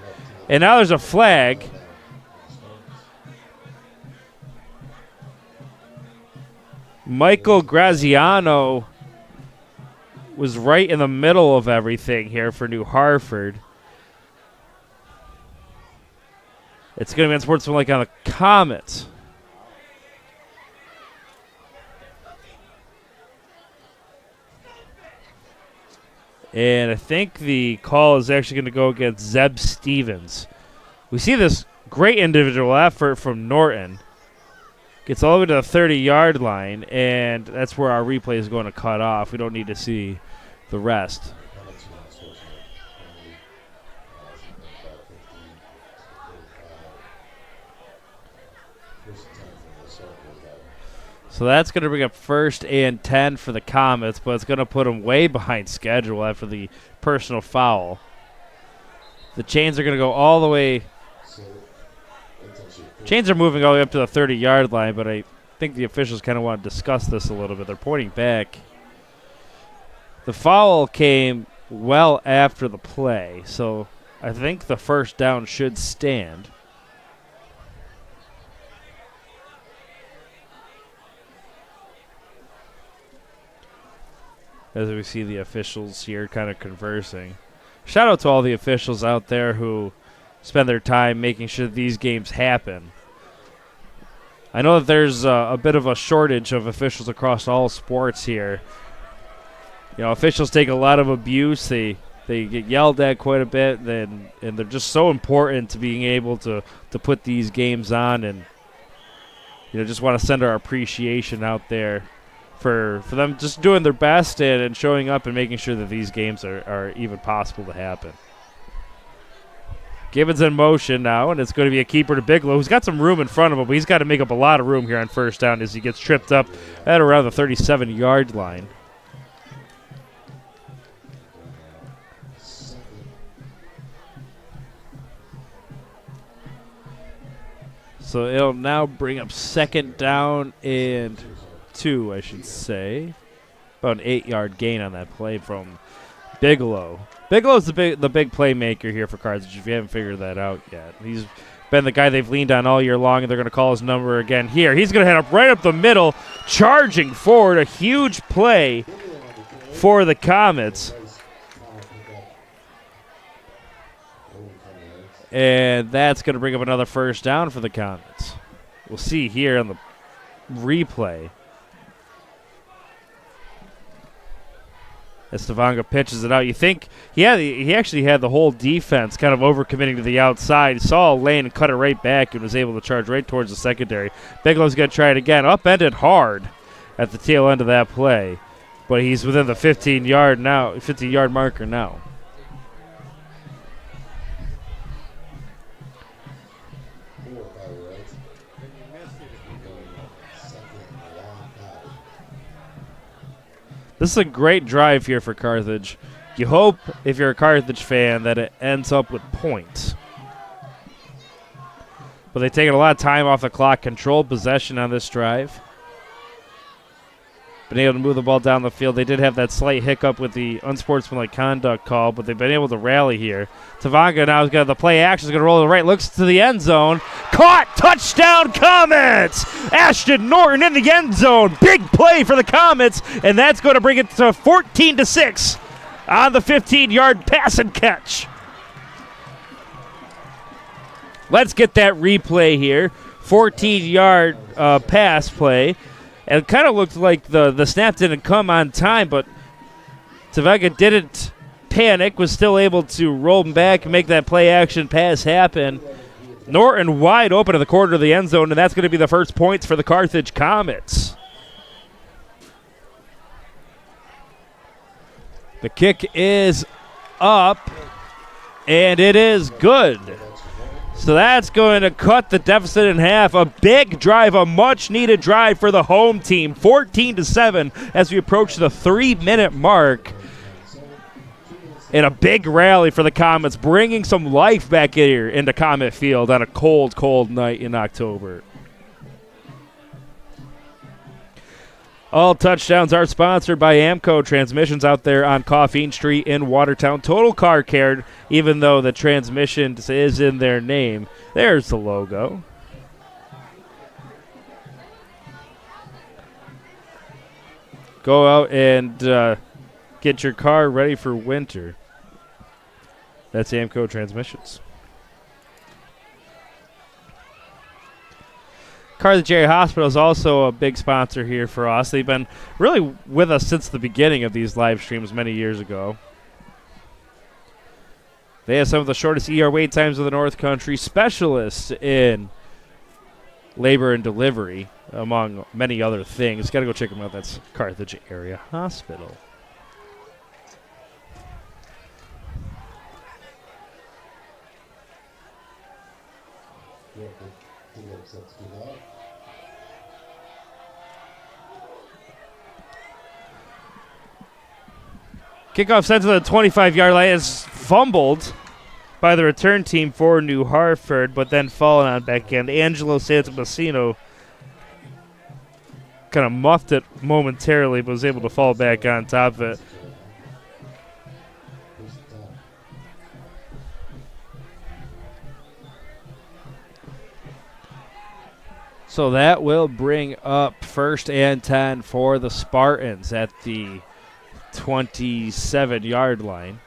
And now there's a flag. Michael Graziano was right in the middle of everything here for New Hartford. It's going to be unsportsmanlike on the Comets. And I think the call is actually going to go against Zeb Stevens. We see this great individual effort from Norton. Gets all the way to the 30-yard line, and that's where our replay is going to cut off. We don't need to see the rest. So that's going to bring up 1st and 10 for the Comets, but it's going to put them way behind schedule after the personal foul. The chains are going to go all the way. Chains are moving all the way up to the 30-yard line, but I think the officials kind of want to discuss this a little bit. They're pointing back. The foul came well after the play, so I think the first down should stand. As we see the officials here kind of conversing. Shout out to all the officials out there who spend their time making sure that these games happen. I know that there's a bit of a shortage of officials across all sports here. You know, officials take a lot of abuse. They get yelled at quite a bit, and they're just so important to being able to put these games on, and just want to send our appreciation out there for them just doing their best and showing up and making sure that these games are even possible to happen. Gibbons in motion now, and it's going to be a keeper to Bigelow, who's got some room in front of him, but he's got to make up a lot of room here on first down as he gets tripped up at around the 37-yard line. So it'll now bring up second down and 2, I should say. About an 8-yard gain on that play from Bigelow. Bigelow's the big playmaker here for Carthage, if you haven't figured that out yet. He's been the guy they've leaned on all year long, and they're going to call his number again here. He's going to head up right up the middle, charging forward. A huge play for the Comets. And that's going to bring up another first down for the Comets. We'll see here on the replay. As Tavanga pitches it out, you think he actually had the whole defense kind of overcommitting to the outside. He saw a lane and cut it right back and was able to charge right towards the secondary. Bigelow's going to try it again. Upended hard at the tail end of that play. But he's within the 15-yard marker now. This is a great drive here for Carthage. You hope, if you're a Carthage fan, that it ends up with points. But they've taken a lot of time off the clock, controlled possession on this drive. Been able to move the ball down the field. They did have that slight hiccup with the unsportsmanlike conduct call, but they've been able to rally here. Tavanga now has got the play action. Is going to roll to the right. Looks to the end zone. Caught. Touchdown Comets. Ashton Norton in the end zone. Big play for the Comets, and that's going to bring it to 14-6 on the 15-yard pass and catch. Let's get that replay here. 14-yard pass play. And it kind of looked like the snap didn't come on time, but Tavanga didn't panic, was still able to roll back and make that play action pass happen. Norton wide open in the corner of the end zone, and that's going to be the first points for the Carthage Comets. The kick is up, and it is good. So that's going to cut the deficit in half. A big drive, a much-needed drive for the home team. 14-7 as we approach the 3-minute mark. And a big rally for the Comets, bringing some life back here into Comet Field on a cold, cold night in October. All touchdowns are sponsored by Amco Transmissions out there on Coffeen Street in Watertown. Total car care, even though the transmission is in their name. There's the logo. Go out and get your car ready for winter. That's Amco Transmissions. Carthage Area Hospital is also a big sponsor here for us. They've been really with us since the beginning of these live streams many years ago. They have some of the shortest ER wait times in the North Country, specialists in labor and delivery, among many other things. Got to go check them out. That's Carthage Area Hospital. Kickoff sent to the 25-yard line is fumbled by the return team for New Hartford, but then fallen on back end. Angelo Santamacino kind of muffed it momentarily, but was able to fall back on top of it. So that will bring up 1st and 10 for the Spartans at the 27-yard line.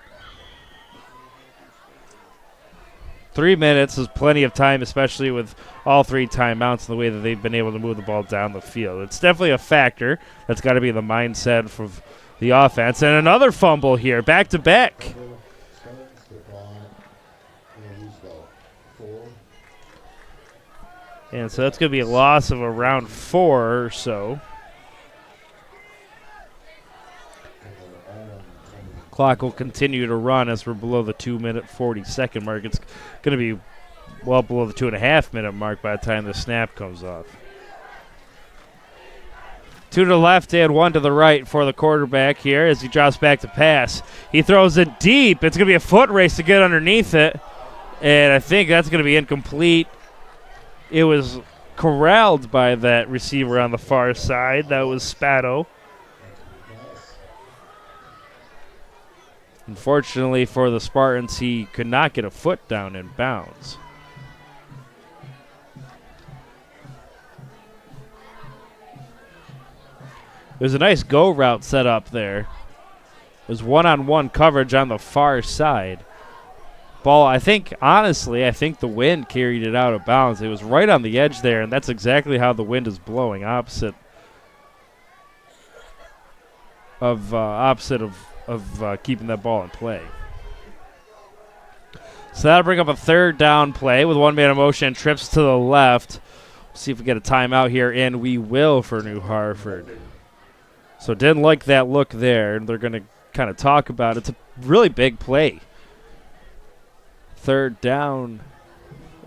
3 minutes is plenty of time, especially with all 3 timeouts and the way that they've been able to move the ball down the field. It's definitely a factor. That's got to be the mindset for the offense. And another fumble here, back-to-back. And so that's going to be a loss of around 4 or so. Clock will continue to run as we're below the 2-minute 40-second mark. It's going to be well below the 2.5-minute mark by the time the snap comes off. 2 to the left and 1 to the right for the quarterback here as he drops back to pass. He throws it deep. It's going to be a foot race to get underneath it. And I think that's going to be incomplete. It was corralled by that receiver on the far side. That was Spatto. Unfortunately for the Spartans, he could not get a foot down in bounds. There's a nice go route set up there. There's one-on-one coverage on the far side. Ball, I think the wind carried it out of bounds. It was right on the edge there, and that's exactly how the wind is blowing, opposite of keeping that ball in play. So that'll bring up a 3rd down play with 1 man in motion, trips to the left. See if we get a timeout here, and we will for New Hartford. So didn't like that look there, and they're going to kind of talk about it. It's a really big play. 3rd down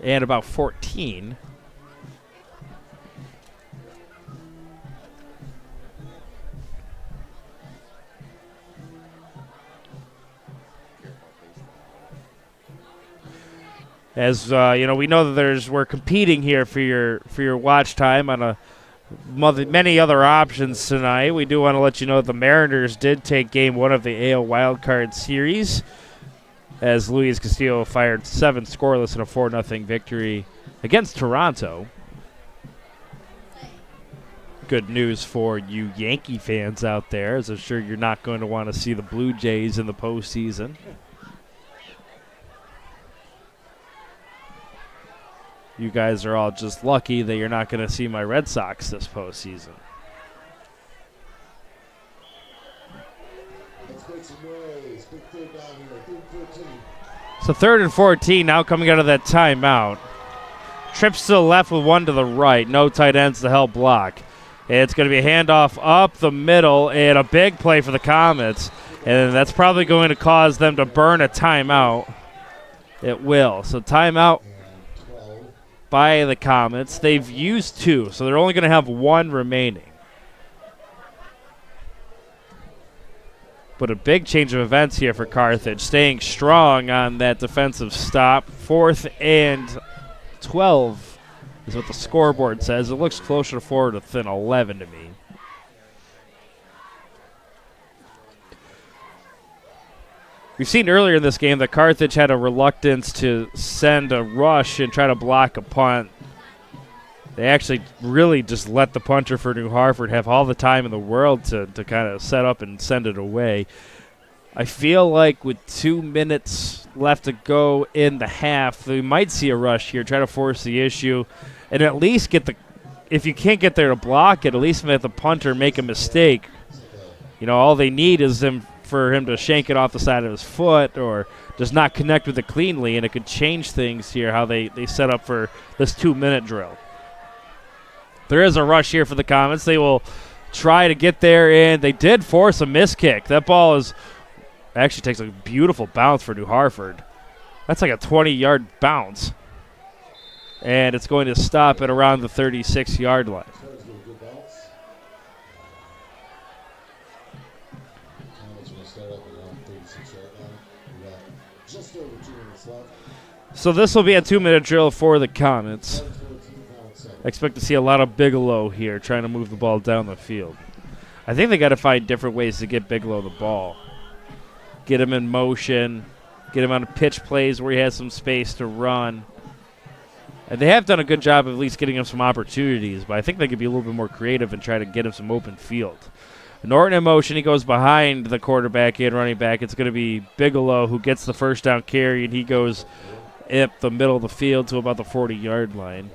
and about 14. As we know that we're competing here for your watch time on many other options tonight. We do want to let you know that the Mariners did take Game 1 of the AL Wildcard Series, as Luis Castillo fired 7 scoreless in a 4-0 victory against Toronto. Good news for you Yankee fans out there, as I'm sure you're not going to want to see the Blue Jays in the postseason. You guys are all just lucky that you're not going to see my Red Sox this postseason. So 3rd and 14 now coming out of that timeout. Trips to the left with 1 to the right. No tight ends to help block. It's going to be a handoff up the middle and a big play for the Comets. And that's probably going to cause them to burn a timeout. It will. So timeout by the Comets. They've used 2, so they're only going to have 1 remaining. But a big change of events here for Carthage, staying strong on that defensive stop. 4th and 12 is what the scoreboard says. It looks closer to 4th than 11 to me. We've seen earlier in this game that Carthage had a reluctance to send a rush and try to block a punt. They actually really just let the punter for New Hartford have all the time in the world to kind of set up and send it away. I feel like with 2 minutes left to go in the half, we might see a rush here, try to force the issue, and at least if you can't get there to block it, at least let the punter make a mistake. All they need is for him to shank it off the side of his foot or just not connect with it cleanly, and it could change things here, how they set up for this 2-minute drill. There is a rush here for the Comets. They will try to get there, and they did force a missed kick. That ball actually takes a beautiful bounce for New Hartford. That's like a 20-yard bounce. And it's going to stop at around the 36-yard line. So this will be a 2-minute drill for the Comets. I expect to see a lot of Bigelow here trying to move the ball down the field. I think they got to find different ways to get Bigelow the ball. Get him in motion, get him on pitch plays where he has some space to run. And they have done a good job of at least getting him some opportunities, but I think they could be a little bit more creative and try to get him some open field. Norton in motion, he goes behind the quarterback and running back. It's going to be Bigelow who gets the first down carry, and he goes up the middle of the field to about the 40-yard line.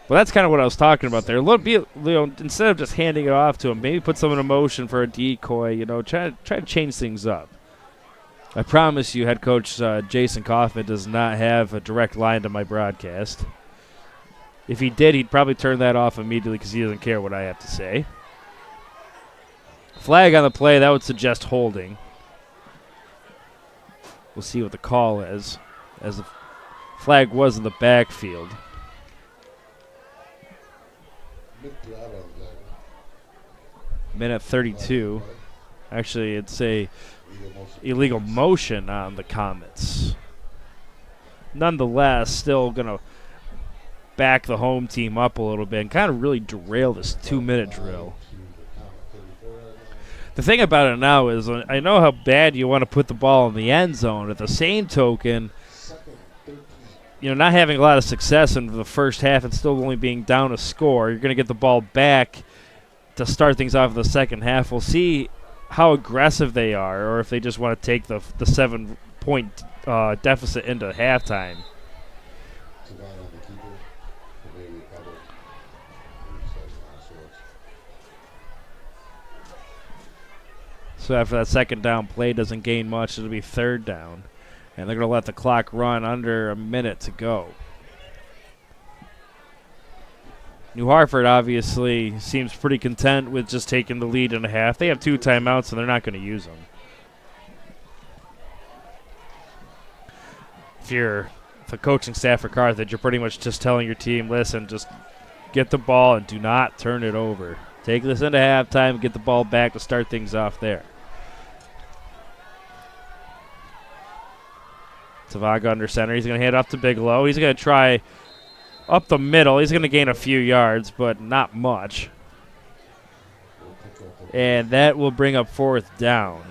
Well, that's kind of what I was talking about there. Instead of just handing it off to him, maybe put someone in motion for a decoy. Try to change things up. I promise you, head coach Jason Kaufman does not have a direct line to my broadcast. If he did, he'd probably turn that off immediately because he doesn't care what I have to say. Flag on the play, that would suggest holding. We'll see what the call is, as the flag was in the backfield. Minute 32. Actually, it's a illegal motion on the Comets. Nonetheless, still going to back the home team up a little bit and kind of really derail this 2-minute drill. The thing about it now is I know how bad you want to put the ball in the end zone. At the same token, not having a lot of success in the first half and still only being down a score, you're going to get the ball back to start things off in the second half. We'll see how aggressive they are, or if they just want to take the 7-point deficit into halftime. So after that second down play doesn't gain much, it'll be third down. And they're going to let the clock run under a minute to go. New Hartford obviously seems pretty content with just taking the lead in a half. They have 2 timeouts, and they're not going to use them. If you're the coaching staff for Carthage, you're pretty much just telling your team, listen, just get the ball and do not turn it over. Take this into halftime and get the ball back to start things off there. Tavaga under center. He's going to hand off to Bigelow. He's going to try up the middle. He's going to gain a few yards, but not much. And that will bring up fourth down.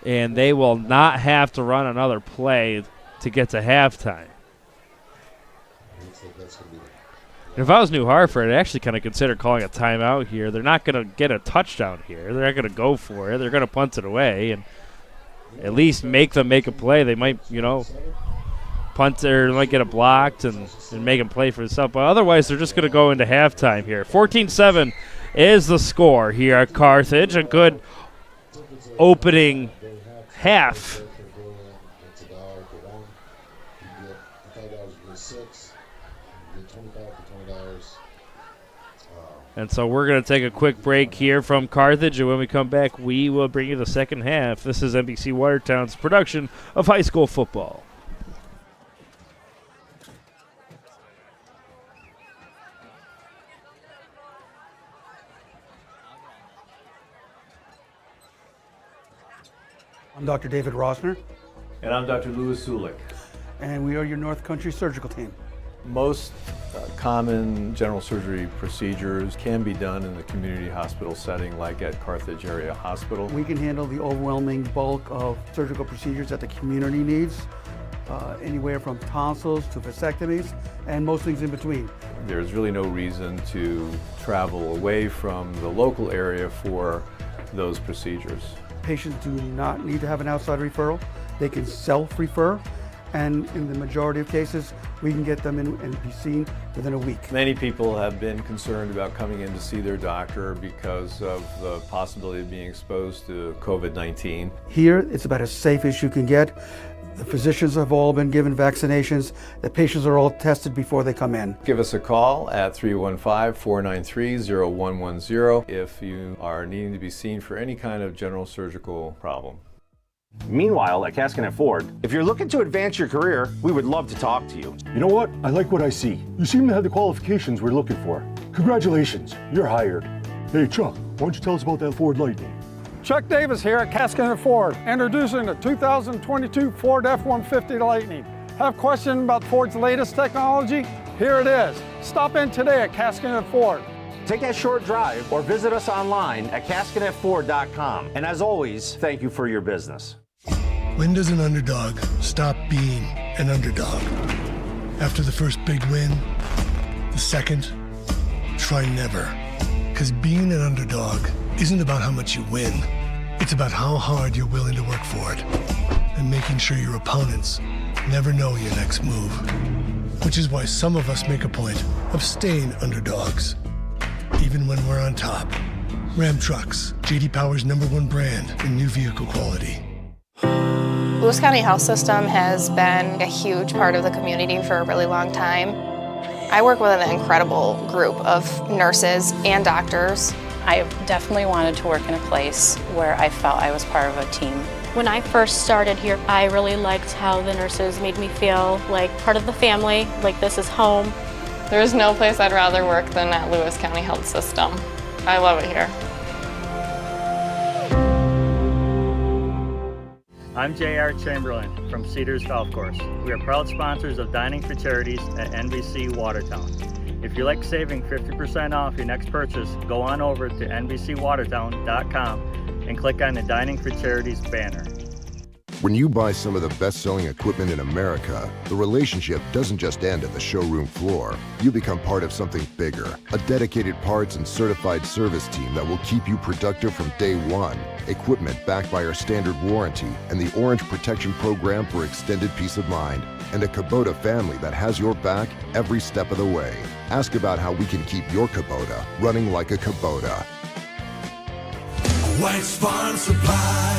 And they will not have to run another play to get to halftime. If I was New Hartford, I'd actually kind of consider calling a timeout here. They're not going to get a touchdown here. They're not going to go for it. They're going to punt it away and at least make them make a play. They might, punt or might get it blocked and make them play for themselves. But otherwise, they're just going to go into halftime here. 14-7 is the score here at Carthage. A good opening half. And so we're going to take a quick break here from Carthage, and when we come back, we will bring you the second half. This is NBC Watertown's production of high school football. I'm Dr. David Rosner. And I'm Dr. Louis Zulik. And we are your North Country surgical team. Most common general surgery procedures can be done in the community hospital setting, like at Carthage Area Hospital. We can handle the overwhelming bulk of surgical procedures that the community needs, anywhere from tonsils to vasectomies and most things in between. There's really no reason to travel away from the local area for those procedures. Patients do not need to have an outside referral. They can self-refer. And in the majority of cases, we can get them in and be seen within a week. Many people have been concerned about coming in to see their doctor because of the possibility of being exposed to COVID-19. Here, it's about as safe as you can get. The physicians have all been given vaccinations. The patients are all tested before they come in. Give us a call at 315-493-0110 if you are needing to be seen for any kind of general surgical problem. Meanwhile, at Caskinet Ford, if you're looking to advance your career, we would love to talk to you. You know what? I like what I see. You seem to have the qualifications we're looking for. Congratulations, you're hired. Hey, Chuck, why don't you tell us about that Ford Lightning? Chuck Davis here at Caskinet Ford, introducing the 2022 Ford F-150 Lightning. Have questions about Ford's latest technology? Here it is. Stop in today at Caskinet Ford. Take that short drive or visit us online at CasketFord.com. And as always, thank you for your business. When does an underdog stop being an underdog? After the first big win? The second? Try never. Because being an underdog isn't about how much you win. It's about how hard you're willing to work for it and making sure your opponents never know your next move. Which is why some of us make a point of staying underdogs, even when we're on top. Ram Trucks, J.D. Power's #1 brand in new vehicle quality. Lewis County Health System has been a huge part of the community for a really long time. I work with an incredible group of nurses and doctors. I definitely wanted to work in a place where I felt I was part of a team. When I first started here, I really liked how the nurses made me feel like part of the family, like this is home. There's no place I'd rather work than at Lewis County Health System. I love it here. I'm J.R. Chamberlain from Cedars Golf Course. We are proud sponsors of Dining for Charities at NBC Watertown. If you like saving 50% off your next purchase, go on over to NBCWatertown.com and click on the Dining for Charities banner. When you buy some of the best-selling equipment in America, the relationship doesn't just end at the showroom floor. You become part of something bigger, a dedicated parts and certified service team that will keep you productive from day one. Equipment backed by our standard warranty and the Orange Protection Program for extended peace of mind. And a Kubota family that has your back every step of the way. Ask about how we can keep your Kubota running like a Kubota. White's Farm Supply.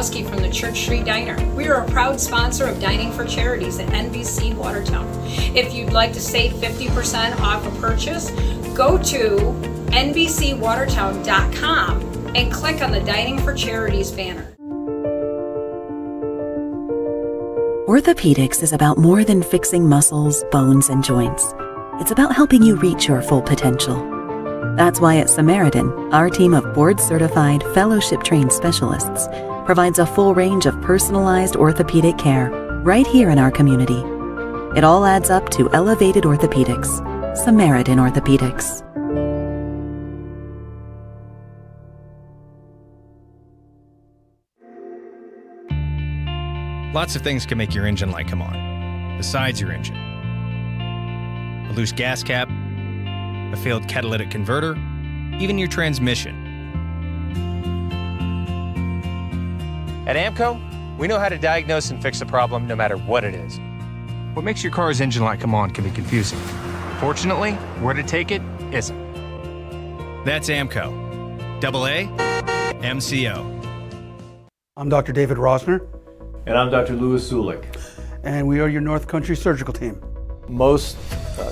From the Church Street Diner. We are a proud sponsor of Dining for Charities at NBC Watertown. If you'd like to save 50% off a purchase, go to NBCWatertown.com and click on the Dining for Charities banner. Orthopedics is about more than fixing muscles, bones, and joints. It's about helping you reach your full potential. That's why at Samaritan, our team of board-certified, fellowship-trained specialists provides a full range of personalized orthopedic care right here in our community. It all adds up to elevated orthopedics. Samaritan Orthopedics. Lots of things can make your engine light come on, besides your engine. A loose gas cap, a failed catalytic converter, even your transmission. At AMCO, we know how to diagnose and fix a problem no matter what it is. What makes your car's engine light come on can be confusing. Fortunately, where to take it isn't. That's AMCO. AA MCO. I'm Dr. David Rosner. And I'm Dr. Louis Zulik. And we are your North Country surgical team. Most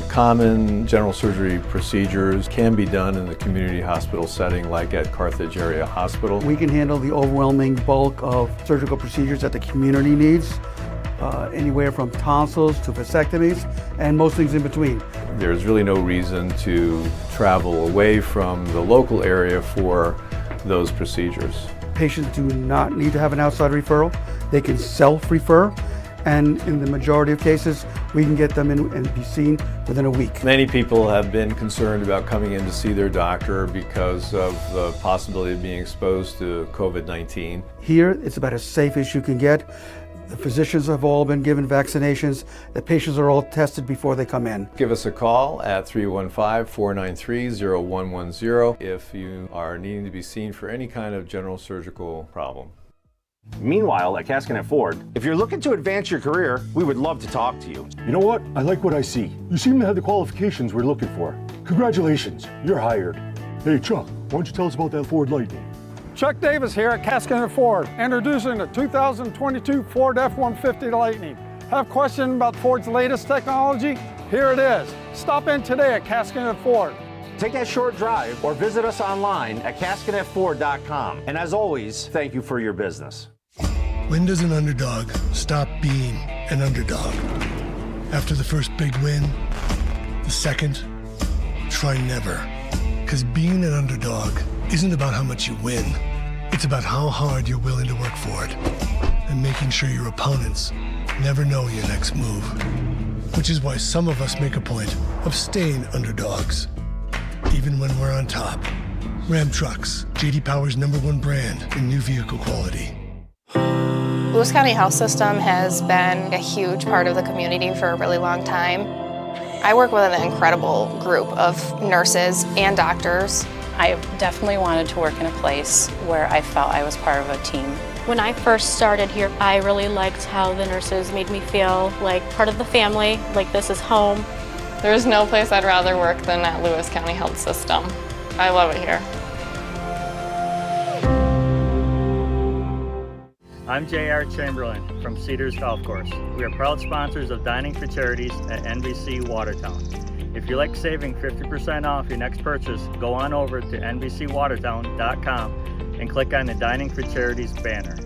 common general surgery procedures can be done in the community hospital setting, like at Carthage Area Hospital. We can handle the overwhelming bulk of surgical procedures that the community needs, anywhere from tonsils to vasectomies and most things in between. There's really no reason to travel away from the local area for those procedures. Patients do not need to have an outside referral. They can self-refer. And in the majority of cases, we can get them in and be seen within a week. Many people have been concerned about coming in to see their doctor because of the possibility of being exposed to COVID-19. Here, it's about as safe as you can get. The physicians have all been given vaccinations. The patients are all tested before they come in. Give us a call at 315-493-0110 if you are needing to be seen for any kind of general surgical problem. Meanwhile, at Caskin & Ford, if you're looking to advance your career, we would love to talk to you. You know what? I like what I see. You seem to have the qualifications we're looking for. Congratulations, you're hired. Hey, Chuck, why don't you tell us about that Ford Lightning? Chuck Davis here at Caskin & Ford, introducing the 2022 Ford F-150 Lightning. Have questions about Ford's latest technology? Here it is. Stop in today at Caskin & Ford. Take that short drive or visit us online at CaskinFord.com. And as always, thank you for your business. When does an underdog stop being an underdog? After the first big win? The second? Try never. Because being an underdog isn't about how much you win. It's about how hard you're willing to work for it. And making sure your opponents never know your next move. Which is why some of us make a point of staying underdogs, even when we're on top. Ram Trucks, J.D. Power's #1 brand in new vehicle quality. Lewis County Health System has been a huge part of the community for a really long time. I work with an incredible group of nurses and doctors. I definitely wanted to work in a place where I felt I was part of a team. When I first started here, I really liked how the nurses made me feel like part of the family, like this is home. There's no place I'd rather work than at Lewis County Health System. I love it here. I'm J.R. Chamberlain from Cedars Golf Course. We are proud sponsors of Dining for Charities at NBC Watertown. If you like saving 50% off your next purchase, go on over to NBCWatertown.com and click on the Dining for Charities banner.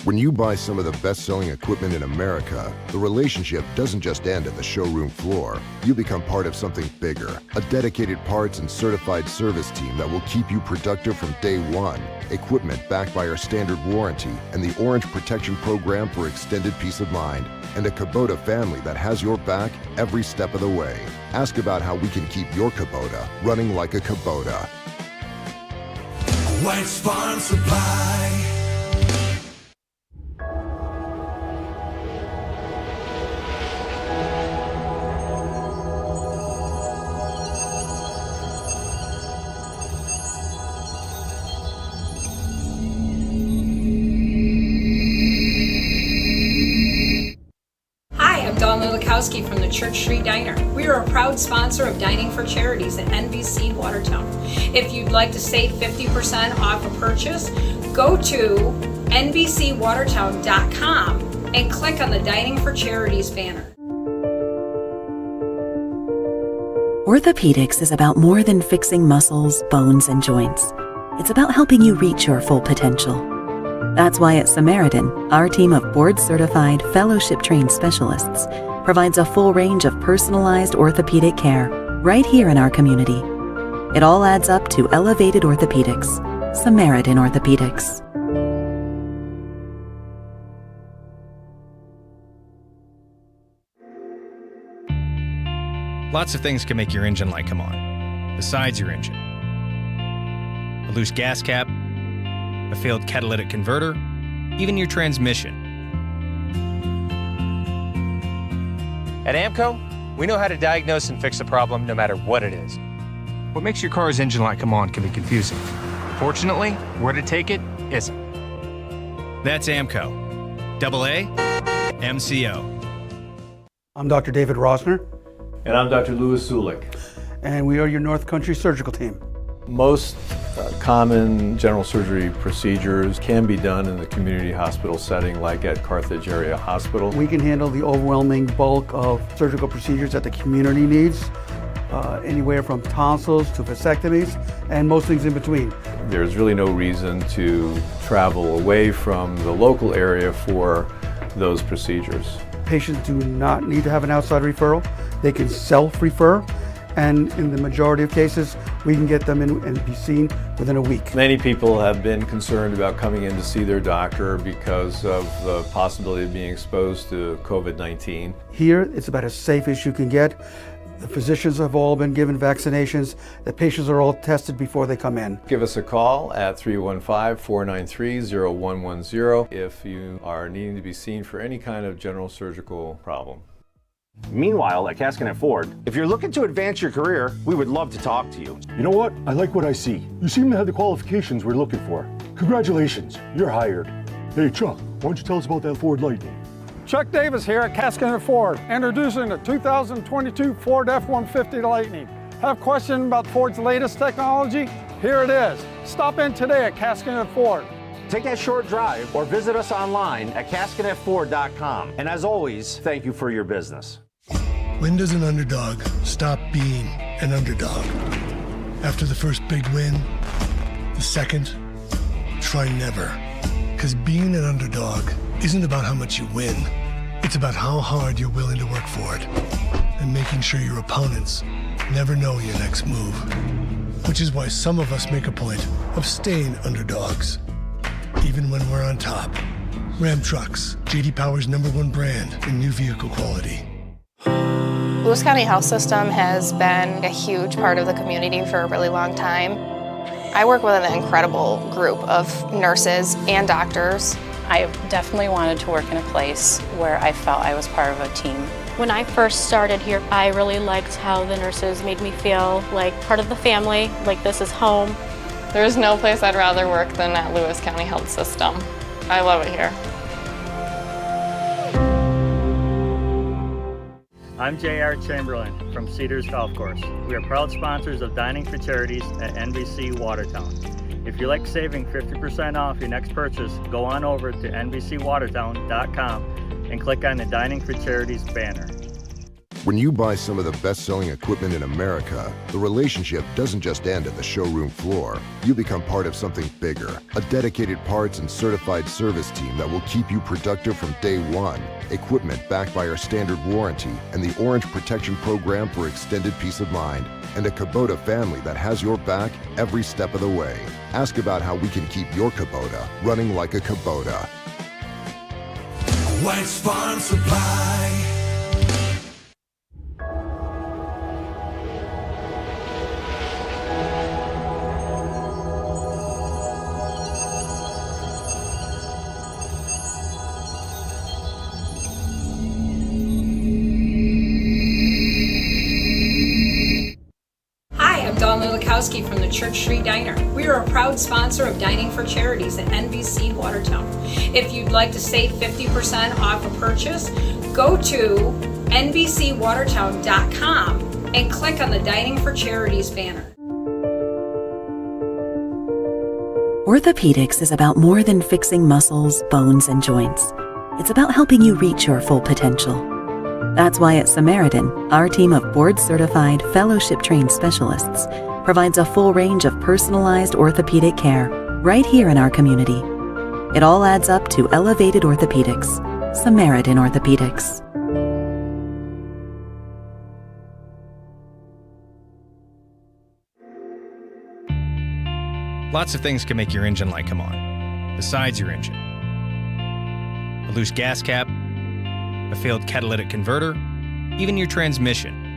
When you buy some of the best-selling equipment in America, the relationship doesn't just end at the showroom floor. You become part of something bigger, a dedicated parts and certified service team that will keep you productive from day one. Equipment backed by our standard warranty and the Orange Protection Program for extended peace of mind. And a Kubota family that has your back every step of the way. Ask about how we can keep your Kubota running like a Kubota. White's Farm Supply. From the Church Street Diner. We are a proud sponsor of Dining for Charities at NBC Watertown. If you'd like to save 50% off a purchase, go to NBCWatertown.com and click on the Dining for Charities banner. Orthopedics is about more than fixing muscles, bones, and joints. It's about helping you reach your full potential. That's why at Samaritan, our team of board-certified, fellowship-trained specialists provides a full range of personalized orthopedic care right here in our community. It all adds up to elevated orthopedics. Samaritan Orthopedics. Lots of things can make your engine light come on, besides your engine. A loose gas cap, a failed catalytic converter, even your transmission. At AMCO, we know how to diagnose and fix a problem no matter what it is. What makes your car's engine light come on can be confusing. Fortunately, where to take it isn't. That's AMCO. AA MCO. I'm Dr. David Rosner. And I'm Dr. Louis Zulik. And we are your North Country surgical team. Most common general surgery procedures can be done in the community hospital setting, like at Carthage Area Hospital. We can handle the overwhelming bulk of surgical procedures that the community needs, anywhere from tonsils to vasectomies and most things in between. There's really no reason to travel away from the local area for those procedures. Patients do not need to have an outside referral. They can self-refer. And in the majority of cases, we can get them in and be seen within a week. Many people have been concerned about coming in to see their doctor because of the possibility of being exposed to COVID-19. Here, it's about as safe as you can get. The physicians have all been given vaccinations. The patients are all tested before they come in. Give us a call at 315-493-0110 if you are needing to be seen for any kind of general surgical problem. Meanwhile, at Caskin & Ford, if you're looking to advance your career, we would love to talk to you. You know what? I like what I see. You seem to have the qualifications we're looking for. Congratulations, you're hired. Hey, Chuck, why don't you tell us about that Ford Lightning? Chuck Davis here at Caskin & Ford, introducing the 2022 Ford F-150 Lightning. Have questions about Ford's latest technology? Here it is. Stop in today at Caskin & Ford. Take that short drive or visit us online at CaskinetFord.com. And as always, thank you for your business. When does an underdog stop being an underdog? After the first big win? The second? Try never. Because being an underdog isn't about how much you win. It's about how hard you're willing to work for it. And making sure your opponents never know your next move. Which is why some of us make a point of staying underdogs, even when we're on top. Ram Trucks, J.D. Power's #1 brand in new vehicle quality. Lewis County Health System has been a huge part of the community for a really long time. I work with an incredible group of nurses and doctors. I definitely wanted to work in a place where I felt I was part of a team. When I first started here, I really liked how the nurses made me feel like part of the family, like this is home. There's no place I'd rather work than at Lewis County Health System. I love it here. I'm J.R. Chamberlain from Cedars Golf Course. We are proud sponsors of Dining for Charities at NBC Watertown. If you like saving 50% off your next purchase, go on over to NBCWatertown.com and click on the Dining for Charities banner. When you buy some of the best-selling equipment in America, the relationship doesn't just end at the showroom floor. You become part of something bigger, a dedicated parts and certified service team that will keep you productive from day one. Equipment backed by our standard warranty and the Orange Protection Program for extended peace of mind. And a Kubota family that has your back every step of the way. Ask about how we can keep your Kubota running like a Kubota. White's Farm Supply. From the Church Street Diner. We are a proud sponsor of Dining for Charities at NBC Watertown. If you'd like to save 50% off a purchase, go to NBCWatertown.com and click on the Dining for Charities banner. Orthopedics is about more than fixing muscles, bones, and joints. It's about helping you reach your full potential. That's why at Samaritan, our team of board-certified, fellowship-trained specialists provides a full range of personalized orthopedic care right here in our community. It all adds up to elevated orthopedics. Samaritan Orthopedics. Lots of things can make your engine light come on, besides your engine. A loose gas cap, a failed catalytic converter, even your transmission.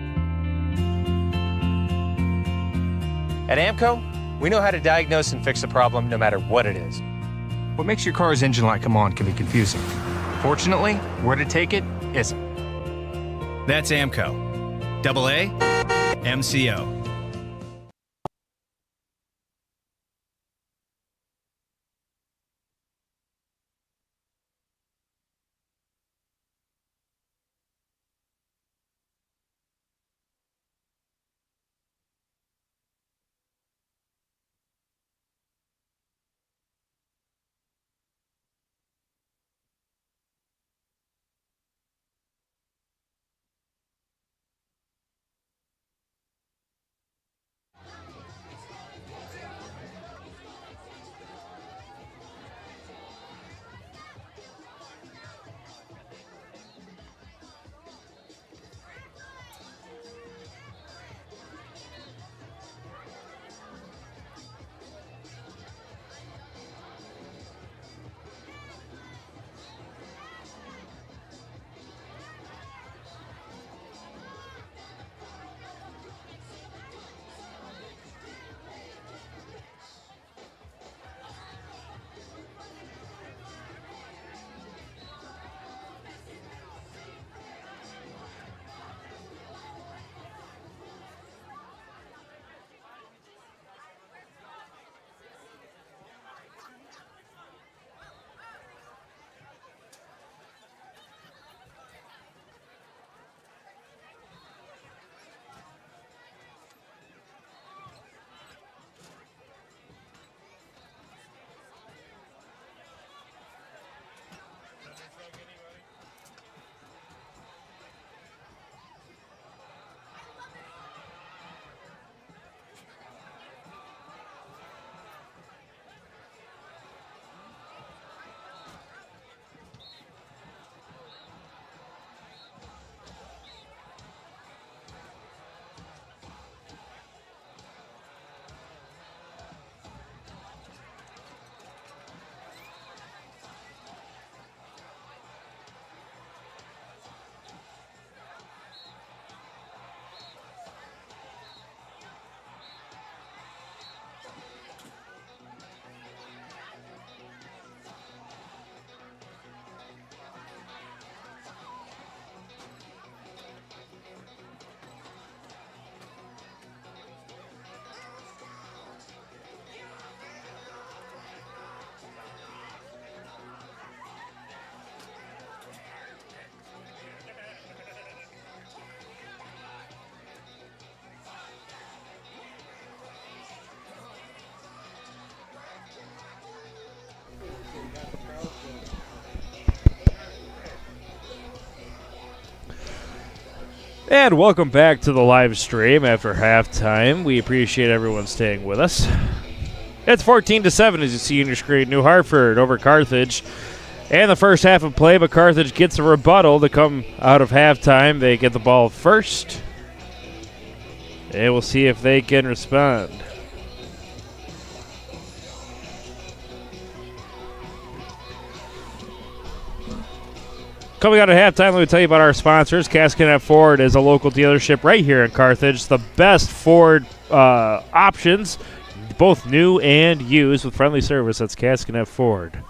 At AMCO, we know how to diagnose and fix a problem no matter what it is. What makes your car's engine light come on can be confusing. Fortunately, where to take it isn't. That's AMCO. AA MCO. And welcome back to the live stream after halftime. We appreciate everyone staying with us. It's 14-7 as you see on your screen. New Hartford over Carthage. And the first half of play, but Carthage gets a rebuttal to come out of halftime. They get the ball first. And we'll see if they can respond. Coming out of halftime, let me tell you about our sponsors. Cascanet Ford is a local dealership right here in Carthage. The best Ford options, both new and used, with friendly service. That's Cascanet Ford.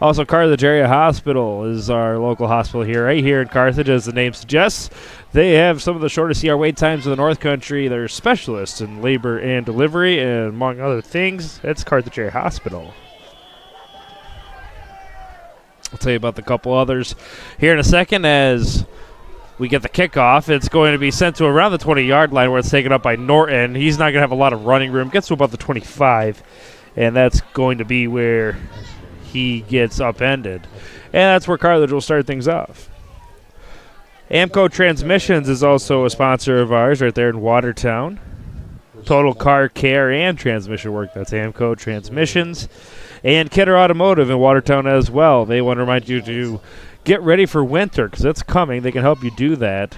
Also, Carthage Area Hospital is our local hospital here, right here in Carthage, as the name suggests. They have some of the shortest ER wait times in the North Country. They're specialists in labor and delivery, and among other things, it's Carthage Area Hospital. I'll tell you about the couple others here in a second as we get the kickoff. It's going to be sent to around the 20-yard line where it's taken up by Norton. He's not going to have a lot of running room. Gets to about the 25, and that's going to be where he gets upended. And that's where Carthage will start things off. Amco Transmissions is also a sponsor of ours right there in Watertown. Total car care and transmission work. That's Amco Transmissions. And Kidder Automotive in Watertown as well. They want to remind you to get ready for winter because it's coming. They can help you do that.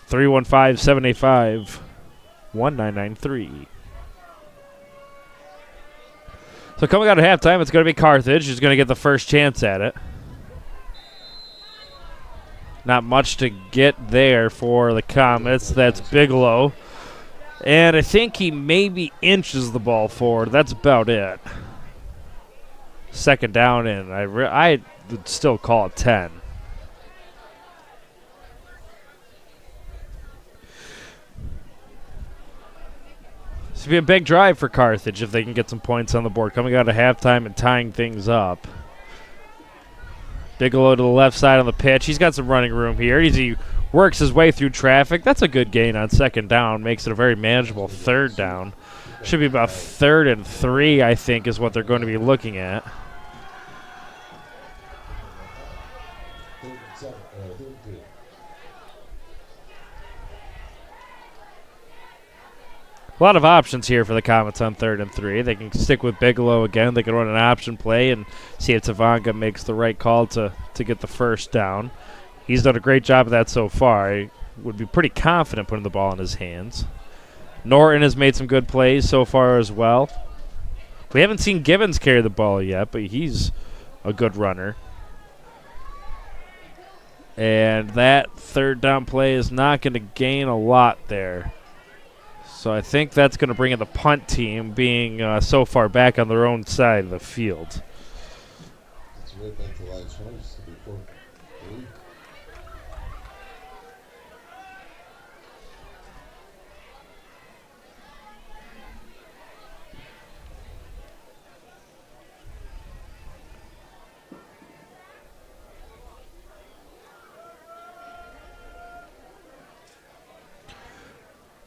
315-785-1993. So coming out of halftime, it's going to be Carthage who's going to get the first chance at it. Not much to get there for the Comets. That's Bigelow. And I think he maybe inches the ball forward. That's about it. Second down, and I would still call it 10. This would be a big drive for Carthage if they can get some points on the board. Coming out of halftime and tying things up. Bigelow to the left side on the pitch. He's got some running room here. He works his way through traffic. That's a good gain on second down. Makes it a very manageable third down. Should be about 3rd and 3, I think, is what they're going to be looking at. A lot of options here for the Comets on 3rd and 3. They can stick with Bigelow again. They can run an option play and see if Tavanga makes the right call to get the first down. He's done a great job of that so far. I would be pretty confident putting the ball in his hands. Norton has made some good plays so far as well. We haven't seen Gibbons carry the ball yet, but he's a good runner. And that third down play is not going to gain a lot there. So I think that's going to bring in the punt team being so far back on their own side of the field. It's right back to line 20.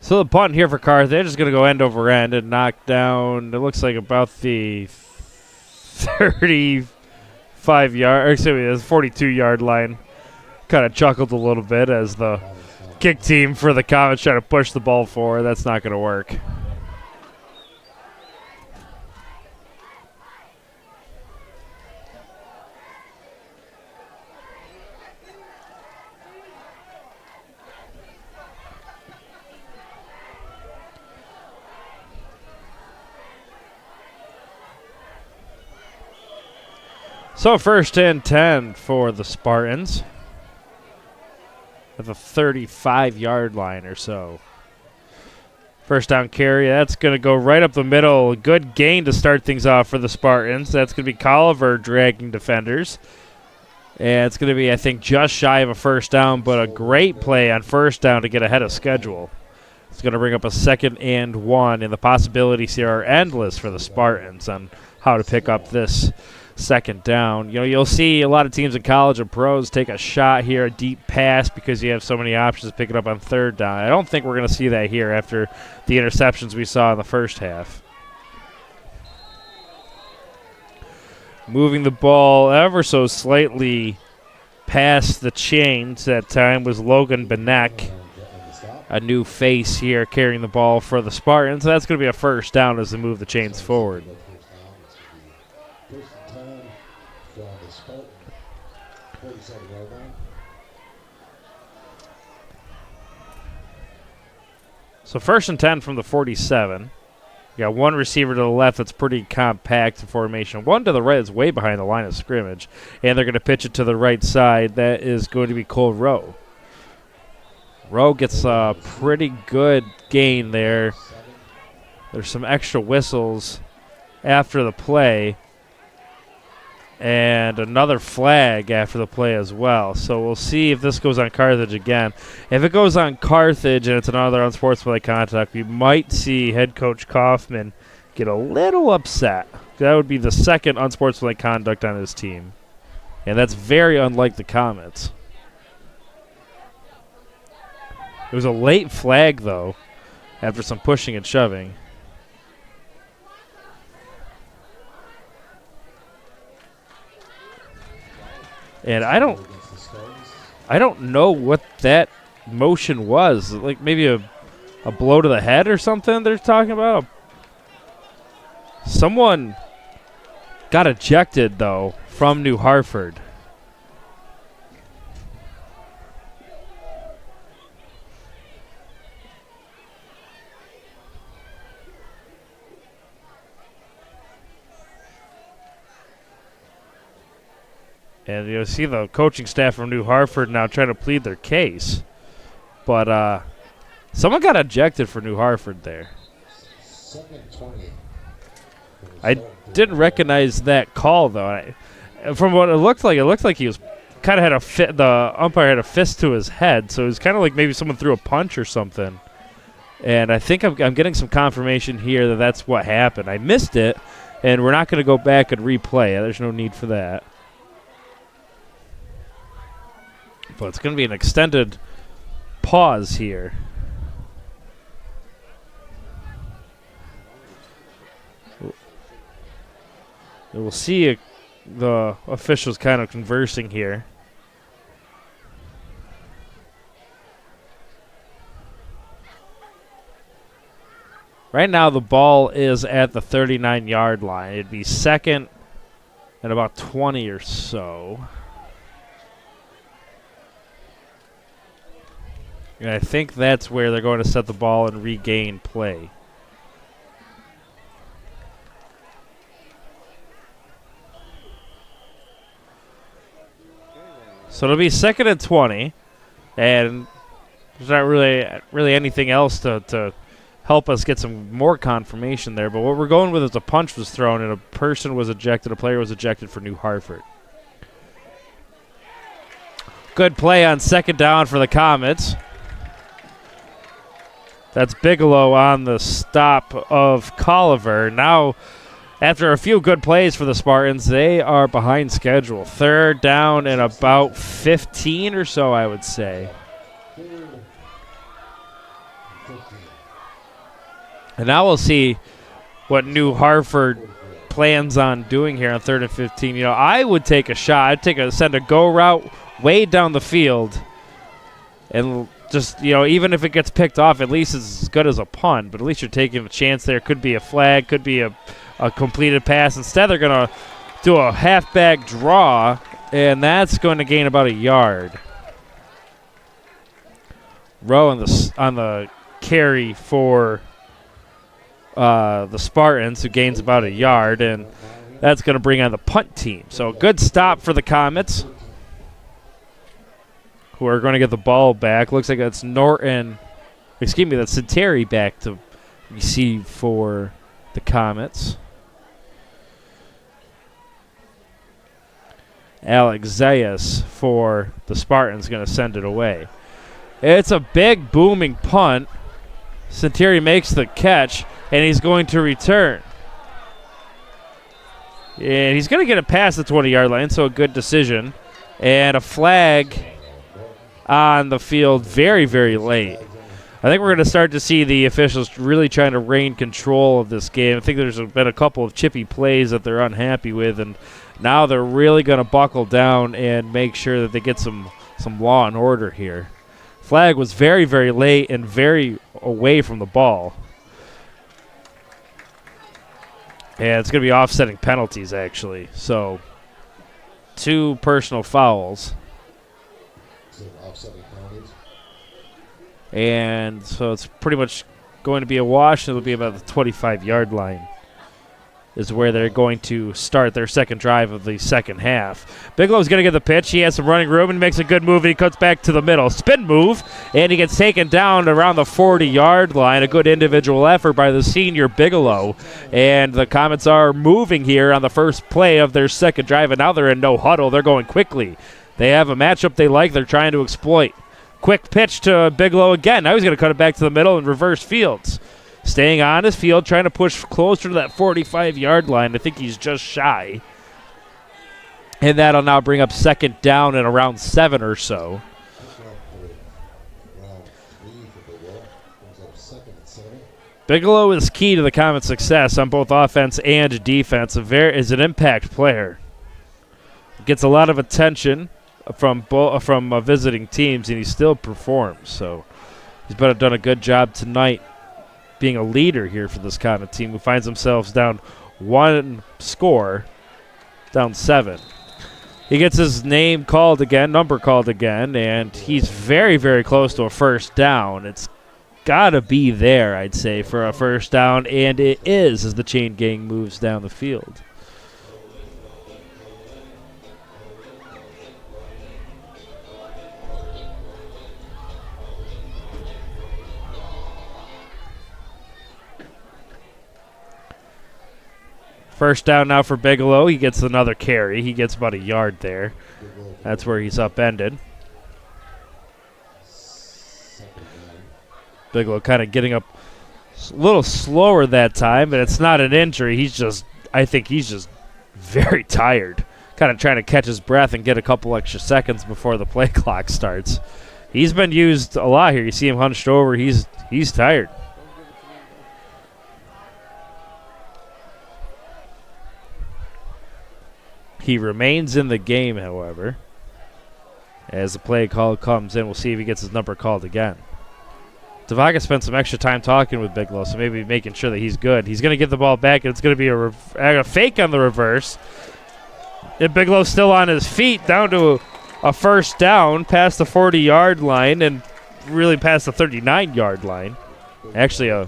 So the punt here for Carthage is going to go end over end and knock down, it looks like about the 35-yard, or excuse me, the 42-yard line. Kind of chuckled a little bit as the kick team for the Comets try to push the ball forward. That's not going to work. So 1st and 10 for the Spartans at the 35-yard line or so. First down carry, that's going to go right up the middle. Good gain to start things off for the Spartans. That's going to be Culver dragging defenders. And it's going to be, I think, just shy of a first down, but a great play on first down to get ahead of schedule. It's going to bring up a 2nd and 1, and the possibilities here are endless for the Spartans on how to pick up this second down. You know, you'll see a lot of teams in college and pros take a shot here, a deep pass, because you have so many options to pick it up on third down. I don't think we're going to see that here after the interceptions we saw in the first half. Moving the ball ever so slightly past the chains that time was Logan Benek, a new face here carrying the ball for the Spartans. That's going to be a first down as they move the chains forward. So 1st and 10 from the 47. You got one receiver to the left that's pretty compact in formation. One to the right is way behind the line of scrimmage. And they're going to pitch it to the right side. That is going to be Cole Rowe. Rowe gets a pretty good gain there. There's some extra whistles after the play. And another flag after the play as well. So we'll see if this goes on Carthage again. If it goes on Carthage and it's another unsportsmanlike contact, we might see head coach Kaufman get a little upset. That would be the second unsportsmanlike conduct on his team. And that's very unlike the Comets. It was a late flag, though, after some pushing and shoving. And I don't know what that motion was. Like maybe a blow to the head or something they're talking about. Someone got ejected, though, from New Hartford. And you see the coaching staff from New Hartford now trying to plead their case. But someone got ejected for New Hartford there. I didn't recognize that call, though. From what it looked like he was kind of had a fit. The umpire had a fist to his head, so it was kind of like maybe someone threw a punch or something. And I think I'm getting some confirmation here that that's what happened. I missed it, and we're not going to go back and replay it. There's no need for that. But it's going to be an extended pause here. We'll see the officials kind of conversing here. Right now the ball is at the 39-yard line. It'd be second and about 20 or so. And I think that's where they're going to set the ball and regain play. So it'll be second and 20. And there's not really anything else to help us get some more confirmation there. But what we're going with is a punch was thrown and a person was ejected. A player was ejected for New Hartford. Good play on second down for the Comets. That's Bigelow on the stop of Culver. Now, after a few good plays for the Spartans, they are behind schedule. Third down and about 15 or so, I would say. And now we'll see what New Hartford plans on doing here on 3rd and 15. You know, I would take a shot. I'd send a go route way down the field and just, you know, even if it gets picked off, at least it's as good as a punt. But at least you're taking a chance there. Could be a flag, could be a completed pass. Instead, they're going to do a halfback draw, and that's going to gain about a yard. Rowe on the carry for the Spartans, who gains about a yard, and that's going to bring on the punt team. So a good stop for the Comets, who are going to get the ball back. Looks like that's that's Ceteri back to receive for the Comets. Alex Zayas for the Spartans going to send it away. It's a big booming punt. Ceteri makes the catch, and he's going to return. And he's going to get it past the 20-yard line, so a good decision. And a flag on the field very, very late. I think we're going to start to see the officials really trying to rein control of this game. I think there's been a couple of chippy plays that they're unhappy with, and Now they're really going to buckle down and make sure that they get some law and order here. Flag was very, very late and very away from the ball. And it's going to be offsetting penalties, actually. So 2 personal fouls. And so it's pretty much going to be a wash. It'll be about the 25-yard line is where they're going to start their second drive of the second half. Bigelow's going to get the pitch. He has some running room and makes a good move. He cuts back to the middle. Spin move, and he gets taken down around the 40-yard line. A good individual effort by the senior Bigelow. And the Comets are moving here on the first play of their second drive, and now they're in no huddle. They're going quickly. They have a matchup they like. They're trying to exploit. Quick pitch to Bigelow again. Now he's going to cut it back to the middle and reverse fields. Staying on his field, trying to push closer to that 45-yard line. I think he's just shy. And that'll now bring up second down at around 7 or so. Bigelow is key to the Comets' success on both offense and defense. Is an impact player. Gets a lot of attention from visiting teams, and he still performs. So he's done a good job tonight being a leader here for this Comet team, who finds themselves down 1 score, down 7. He gets his number called again, and he's very, very close to a first down. It's got to be there, I'd say, for a first down, and it is as the chain gang moves down the field. First down now for Bigelow. He gets another carry. He gets about a yard there. That's where he's upended. Bigelow kind of getting up a little slower that time, but it's not an injury. I think he's just very tired. Kind of trying to catch his breath and get a couple extra seconds before the play clock starts. He's been used a lot here. You see him hunched over. He's tired. He remains in the game, however. As the play call comes in, we'll see if he gets his number called again. Tavaga spent some extra time talking with Bigelow, so maybe making sure that he's good. He's going to get the ball back, and it's going to be a fake on the reverse. And Bigelow's still on his feet, down to a first down, past the 40-yard line, and really past the 39-yard line. Actually, I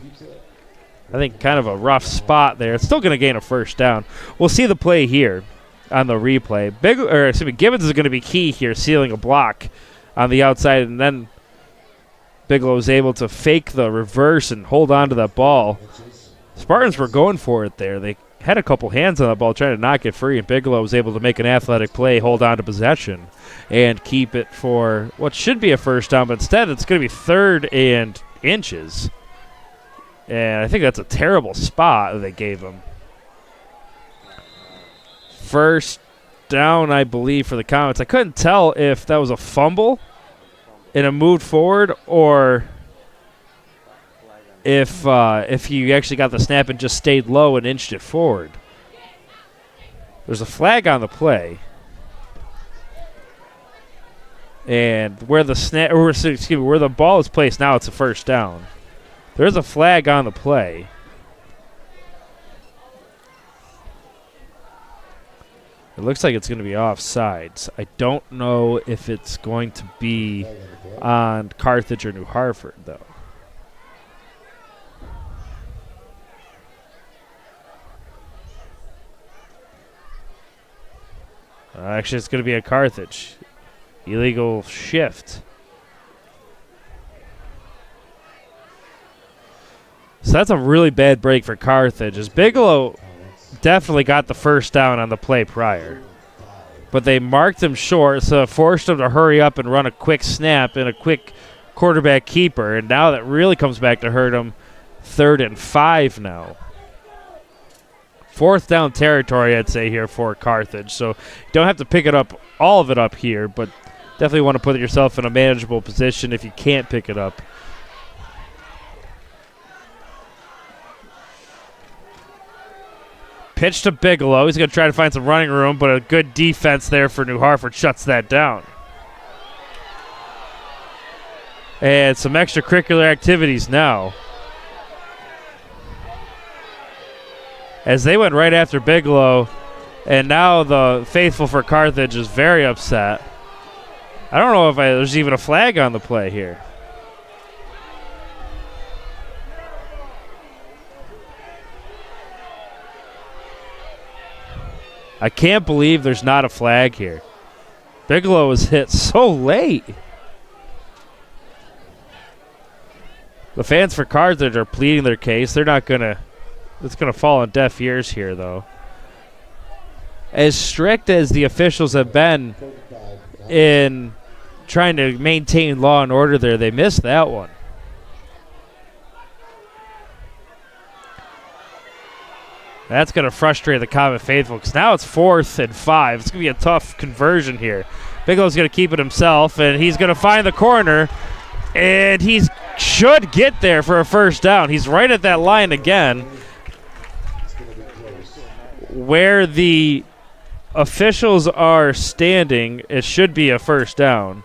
think kind of a rough spot there. It's still going to gain a first down. We'll see the play here on the replay. Gibbons is going to be key here, sealing a block on the outside, and then Bigelow was able to fake the reverse and hold on to that ball. Spartans were going for it there. They had a couple hands on the ball trying to knock it free, and Bigelow was able to make an athletic play, hold on to possession, and keep it for what should be a first down, but instead it's going to be 3rd and inches. And I think that's a terrible spot that they gave him. First down, I believe, for the Comets. I couldn't tell if that was a fumble and it moved forward, or if he actually got the snap and just stayed low and inched it forward. There's a flag on the play, and where the ball is placed now, it's a first down. There's a flag on the play. It looks like it's going to be offsides. I don't know if it's going to be on Carthage or New Hartford, though. Actually, it's going to be a Carthage. Illegal shift. So that's a really bad break for Carthage. As Bigelow definitely got the first down on the play prior, but they marked him short, so it forced him to hurry up and run a quick snap and a quick quarterback keeper, and now that really comes back to hurt him. 3rd and 5 now. 4th down territory, I'd say, here for Carthage, so you don't have to pick all of it up here, but definitely want to put yourself in a manageable position if you can't pick it up. Pitch to Bigelow. He's going to try to find some running room, but a good defense there for New Hartford shuts that down. And some extracurricular activities now. As they went right after Bigelow, and now the faithful for Carthage is very upset. I don't know if there's even a flag on the play here. I can't believe there's not a flag here. Bigelow was hit so late. The fans for Carthage are pleading their case. They're not going to, it's going to fall on deaf ears here, though. As strict as the officials have been in trying to maintain law and order there, they missed that one. That's going to frustrate the Comet faithful because now it's 4th and 5. It's going to be a tough conversion here. Bigelow's going to keep it himself, and he's going to find the corner, and he should get there for a first down. He's right at that line again where the officials are standing. It should be a first down.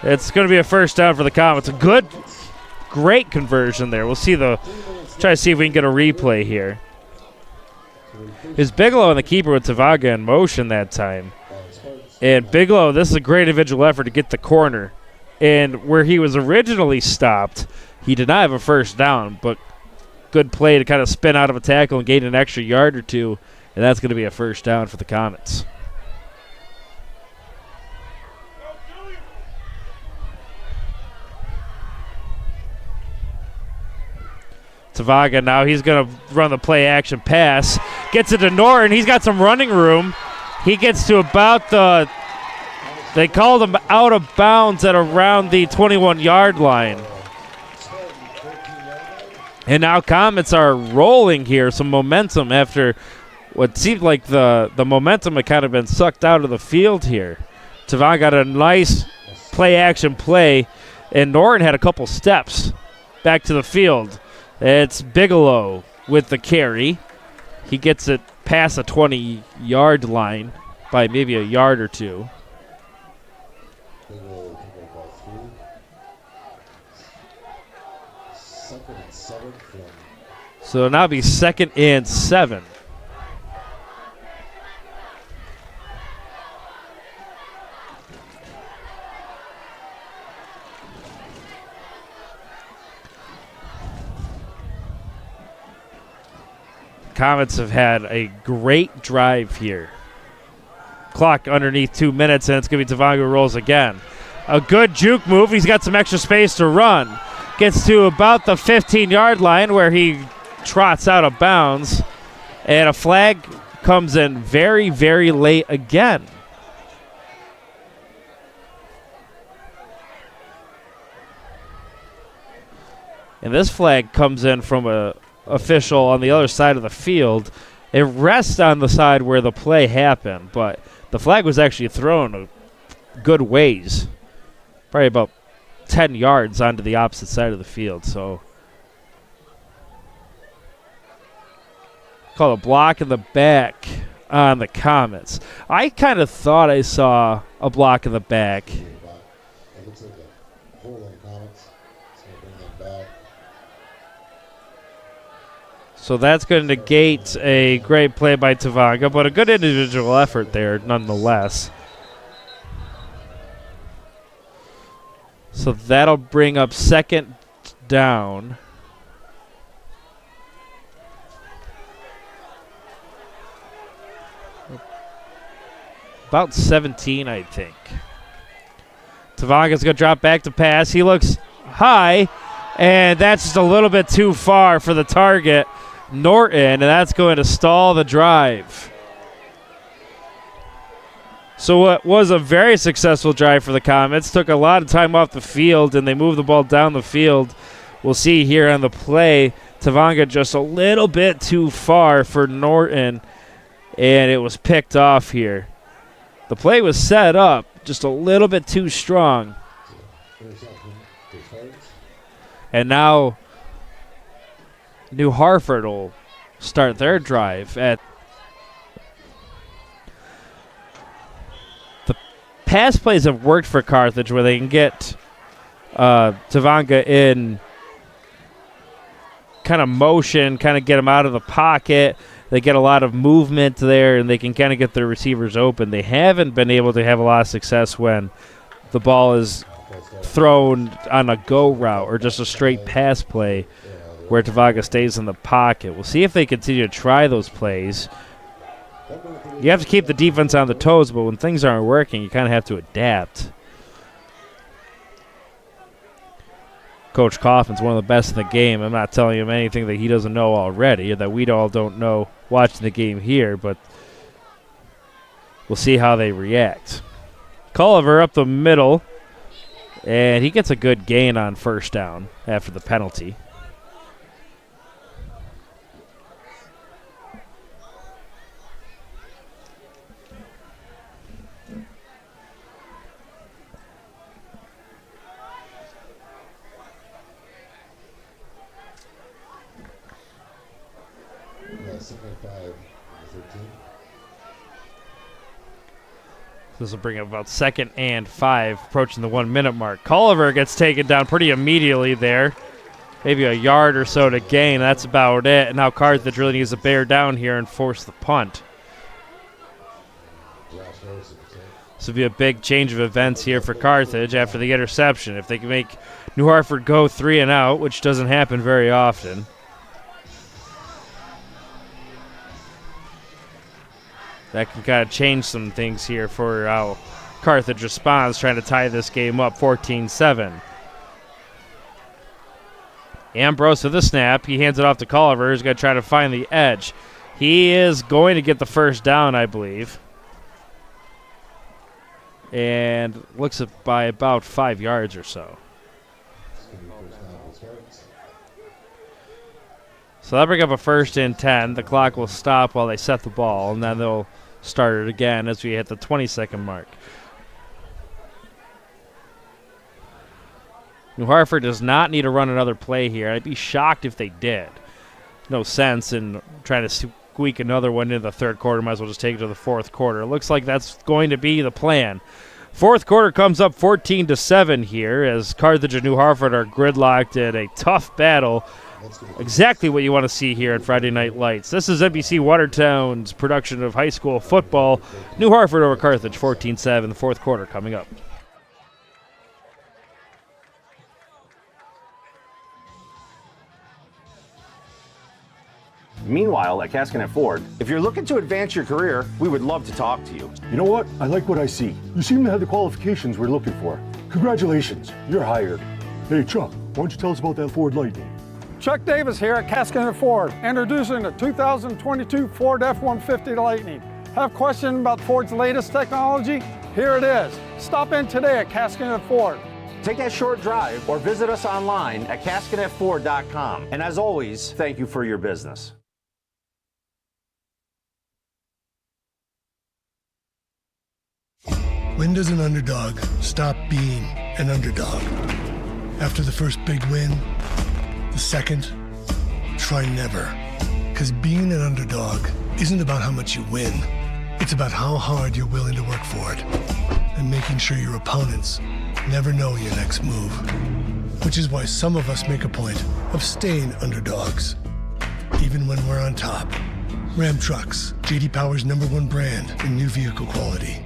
It's going to be a first down for the Comets. A great conversion there. We'll see try to see if we can get a replay here. Is Bigelow and the keeper with Tavaga in motion that time. And Bigelow, this is a great individual effort to get the corner. And where he was originally stopped, he did not have a first down, but good play to kind of spin out of a tackle and gain an extra yard or two. And that's going to be a first down for the Comets. Tavaga now, he's going to run the play action pass. Gets it to Norton. He's got some running room. He gets to about they called him out of bounds at around the 21-yard line. And now Comets are rolling here, some momentum after what seemed like the momentum had kind of been sucked out of the field here. Tavaga got a nice play action play, and Norton had a couple steps back to the field. It's Bigelow with the carry. He gets it past the 20-yard line by maybe a yard or two. So it'll now be 2nd and 7. Comets have had a great drive here. Clock underneath 2 minutes, and it's going to be Tavaga who rolls again. A good juke move. He's got some extra space to run. Gets to about the 15-yard line where he trots out of bounds. And a flag comes in very, very late again. And this flag comes in from a official on the other side of the field. It rests on the side where the play happened, but the flag was actually thrown a good ways, probably about 10 yards onto the opposite side of the field. So call a block in the back on the Comets. I kind of thought I saw a block in the back. It looks like a hole on the Comets. It's going to bring them back. So that's going to negate a great play by Tavaga, but a good individual effort there nonetheless. So that'll bring up 2nd down. About 17, I think. Tavaga's going to drop back to pass. He looks high, and that's just a little bit too far for the target, Norton, and that's going to stall the drive. So what was a very successful drive for the Comets, took a lot of time off the field, and they moved the ball down the field. We'll see here on the play, Tavaga just a little bit too far for Norton, and it was picked off here. The play was set up just a little bit too strong. And now New Hartford will start their drive. The pass plays have worked for Carthage where they can get Tavanga in kind of motion, kind of get him out of the pocket. They get a lot of movement there, and they can kind of get their receivers open. They haven't been able to have a lot of success when the ball is thrown on a go route or just a straight pass play where Tavanga stays in the pocket. We'll see if they continue to try those plays. You have to keep the defense on the toes, but when things aren't working, you kind of have to adapt. Coach Coffin's one of the best in the game. I'm not telling him anything that he doesn't know already or that we all don't know watching the game here, but we'll see how they react. Culver up the middle, and he gets a good gain on first down after the penalty. This will bring up about 2nd and 5, approaching the 1 minute mark. Culver gets taken down pretty immediately there. Maybe a yard or so to gain. That's about it. And now Carthage really needs to bear down here and force the punt. This will be a big change of events here for Carthage after the interception. If they can make New Hartford go 3 and out, which doesn't happen very often. That can kind of change some things here for how Carthage responds, trying to tie this game up 14-7. Ambrose with the snap. He hands it off to Culver. He's going to try to find the edge. He is going to get the first down, I believe. And looks at by about 5 yards or so. So that'll bring up a 1st and 10. The clock will stop while they set the ball, and then they'll start it again as we hit the 20-second mark. New Hartford does not need to run another play here. I'd be shocked if they did. No sense in trying to squeak another one into the 3rd quarter. Might as well just take it to the 4th quarter. It looks like that's going to be the plan. 4th quarter comes up 14-7 here as Carthage and New Hartford are gridlocked in a tough battle. Exactly what you want to see here on Friday Night Lights. This is NBC Watertown's production of high school football. New Hartford over Carthage, 14-7, the 4th quarter coming up. Meanwhile, at Caskinet Ford, if you're looking to advance your career, we would love to talk to you. You know what? I like what I see. You seem to have the qualifications we're looking for. Congratulations, you're hired. Hey, Chuck, why don't you tell us about that Ford Lightning? Chuck Davis here at Caskinet Ford, introducing the 2022 Ford F-150 Lightning. Have questions about Ford's latest technology? Here it is. Stop in today at Caskinet Ford. Take that short drive or visit us online at caskinetford.com. And as always, thank you for your business. When does an underdog stop being an underdog? After the first big win? The second? Try never. Because being an underdog isn't about how much you win. It's about how hard you're willing to work for it. And making sure your opponents never know your next move. Which is why some of us make a point of staying underdogs, even when we're on top. Ram Trucks, J.D. Power's #1 brand in new vehicle quality.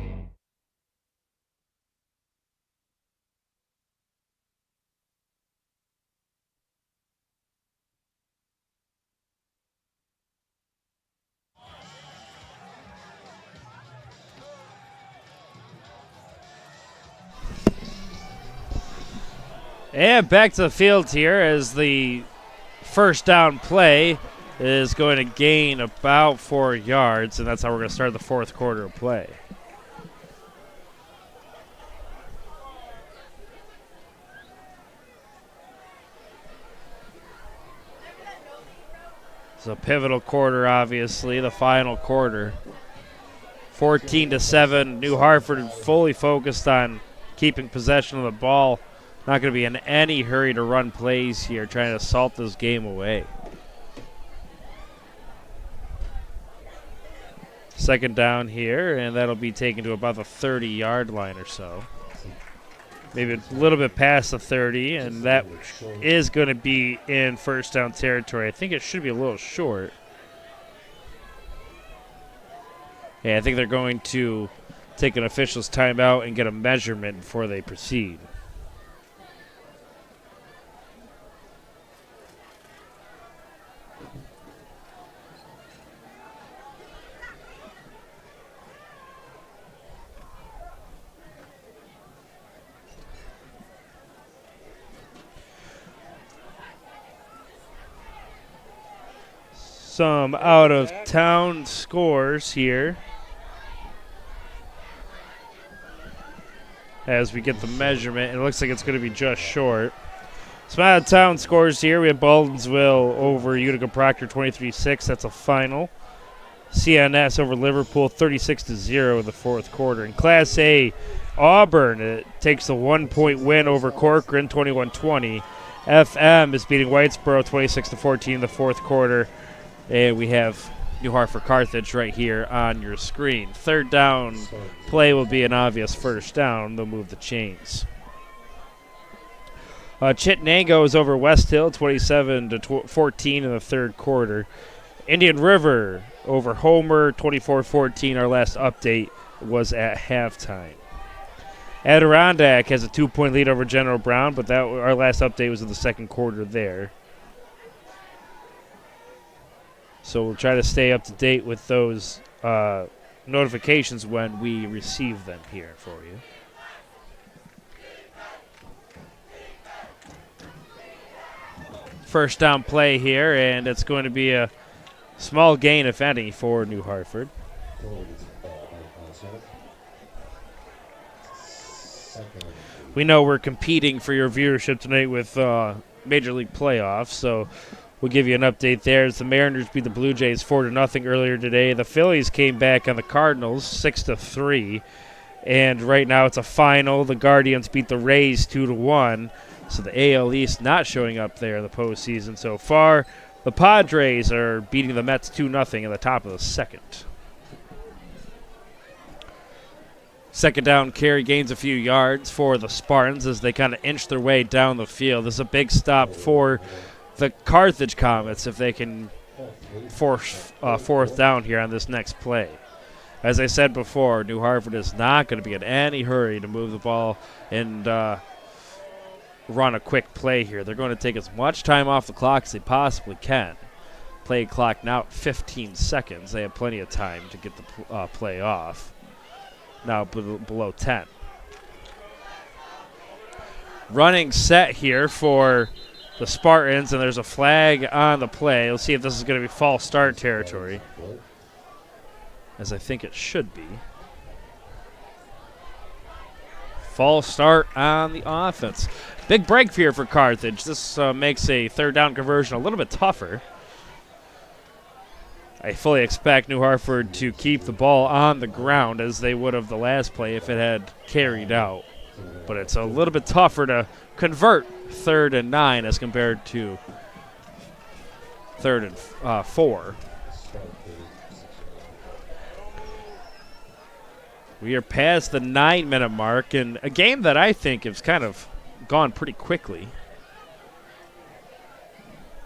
And back to the field here as the first down play is going to gain about 4 yards, and that's how we're going to start the 4th quarter of play. It's a pivotal quarter, obviously, the final quarter 14-7. New Hartford fully focused on keeping possession of the ball. Not going to be in any hurry to run plays here, trying to salt this game away. Second down here, and that'll be taken to about the 30-yard line or so. Maybe a little bit past the 30, and that is going to be in first down territory. I think it should be a little short. Yeah, I think they're going to take an official's timeout and get a measurement before they proceed. Some out-of-town scores here as we get the measurement. It looks like it's going to be just short. Some out-of-town scores here. We have Baldwinsville over Utica Proctor 23-6. That's a final. CNS over Liverpool 36-0 in the fourth quarter. In Class A, Auburn it takes a 1-point win over Corcoran 21-20. FM is beating Whitesboro 26-14 in the fourth quarter. And we have New Hartford Carthage right here on your screen. Third down play will be an obvious first down. They'll move the chains. Chittenango is over West Hill 27-14 in the third quarter. Indian River over Homer 24-14. Our last update was at halftime. Adirondack has a 2-point lead over General Brown, but our last update was in the second quarter there. So we'll try to stay up to date with those notifications when we receive them here for you. First down play here, and it's going to be a small gain, if any, for New Hartford. We know we're competing for your viewership tonight with Major League playoffs, so we'll give you an update there. As the Mariners beat the Blue Jays 4-0 earlier today. The Phillies came back on the Cardinals 6-3. And right now it's a final. The Guardians beat the Rays 2-1. So the AL East not showing up there in the postseason so far. The Padres are beating the Mets 2-0 in the top of the second. Second down carry gains a few yards for the Spartans as they kind of inch their way down the field. This is a big stop for the Carthage Comets if they can force fourth down here on this next play. As I said before, New Hartford is not going to be in any hurry to move the ball and run a quick play here. They're going to take as much time off the clock as they possibly can. Play clock now 15 seconds. They have plenty of time to get the play off. Now below 10. Running set here for the Spartans, and there's a flag on the play. We'll see if this is going to be false start territory, as I think it should be. False start on the offense. Big break here for Carthage. This makes a third down conversion a little bit tougher. I fully expect New Hartford to keep the ball on the ground as they would have the last play if it had carried out. But it's a little bit tougher to convert 3rd and 9 as compared to 3rd and 4. We are past the 9-minute mark in a game that I think has kind of gone pretty quickly.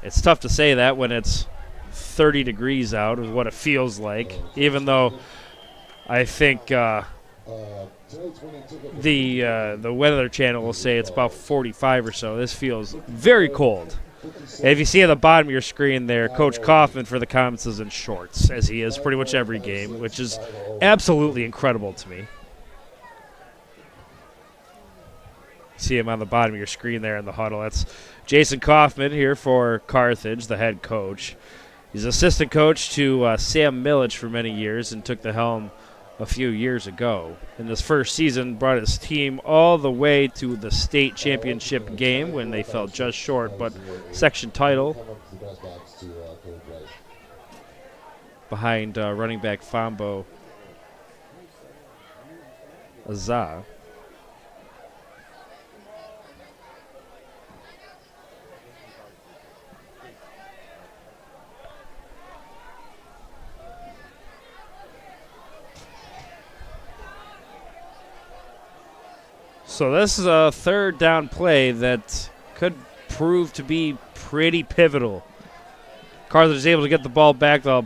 It's tough to say that when it's 30 degrees out is what it feels like, even though I think the Weather Channel will say it's about 45 or so. This feels very cold. And if you see at the bottom of your screen there, Coach Kaufman for the Comets is in shorts, as he is pretty much every game, which is absolutely incredible to me. See him on the bottom of your screen there in the huddle. That's Jason Kaufman here for Carthage, the head coach. He's assistant coach to Sam Millich for many years and took the helm a few years ago. In this first season, brought his team all the way to the state championship game when they fell just short, but section title behind running back Fambo Azah. So this is a third down play that could prove to be pretty pivotal. Carthage is able to get the ball back, though, all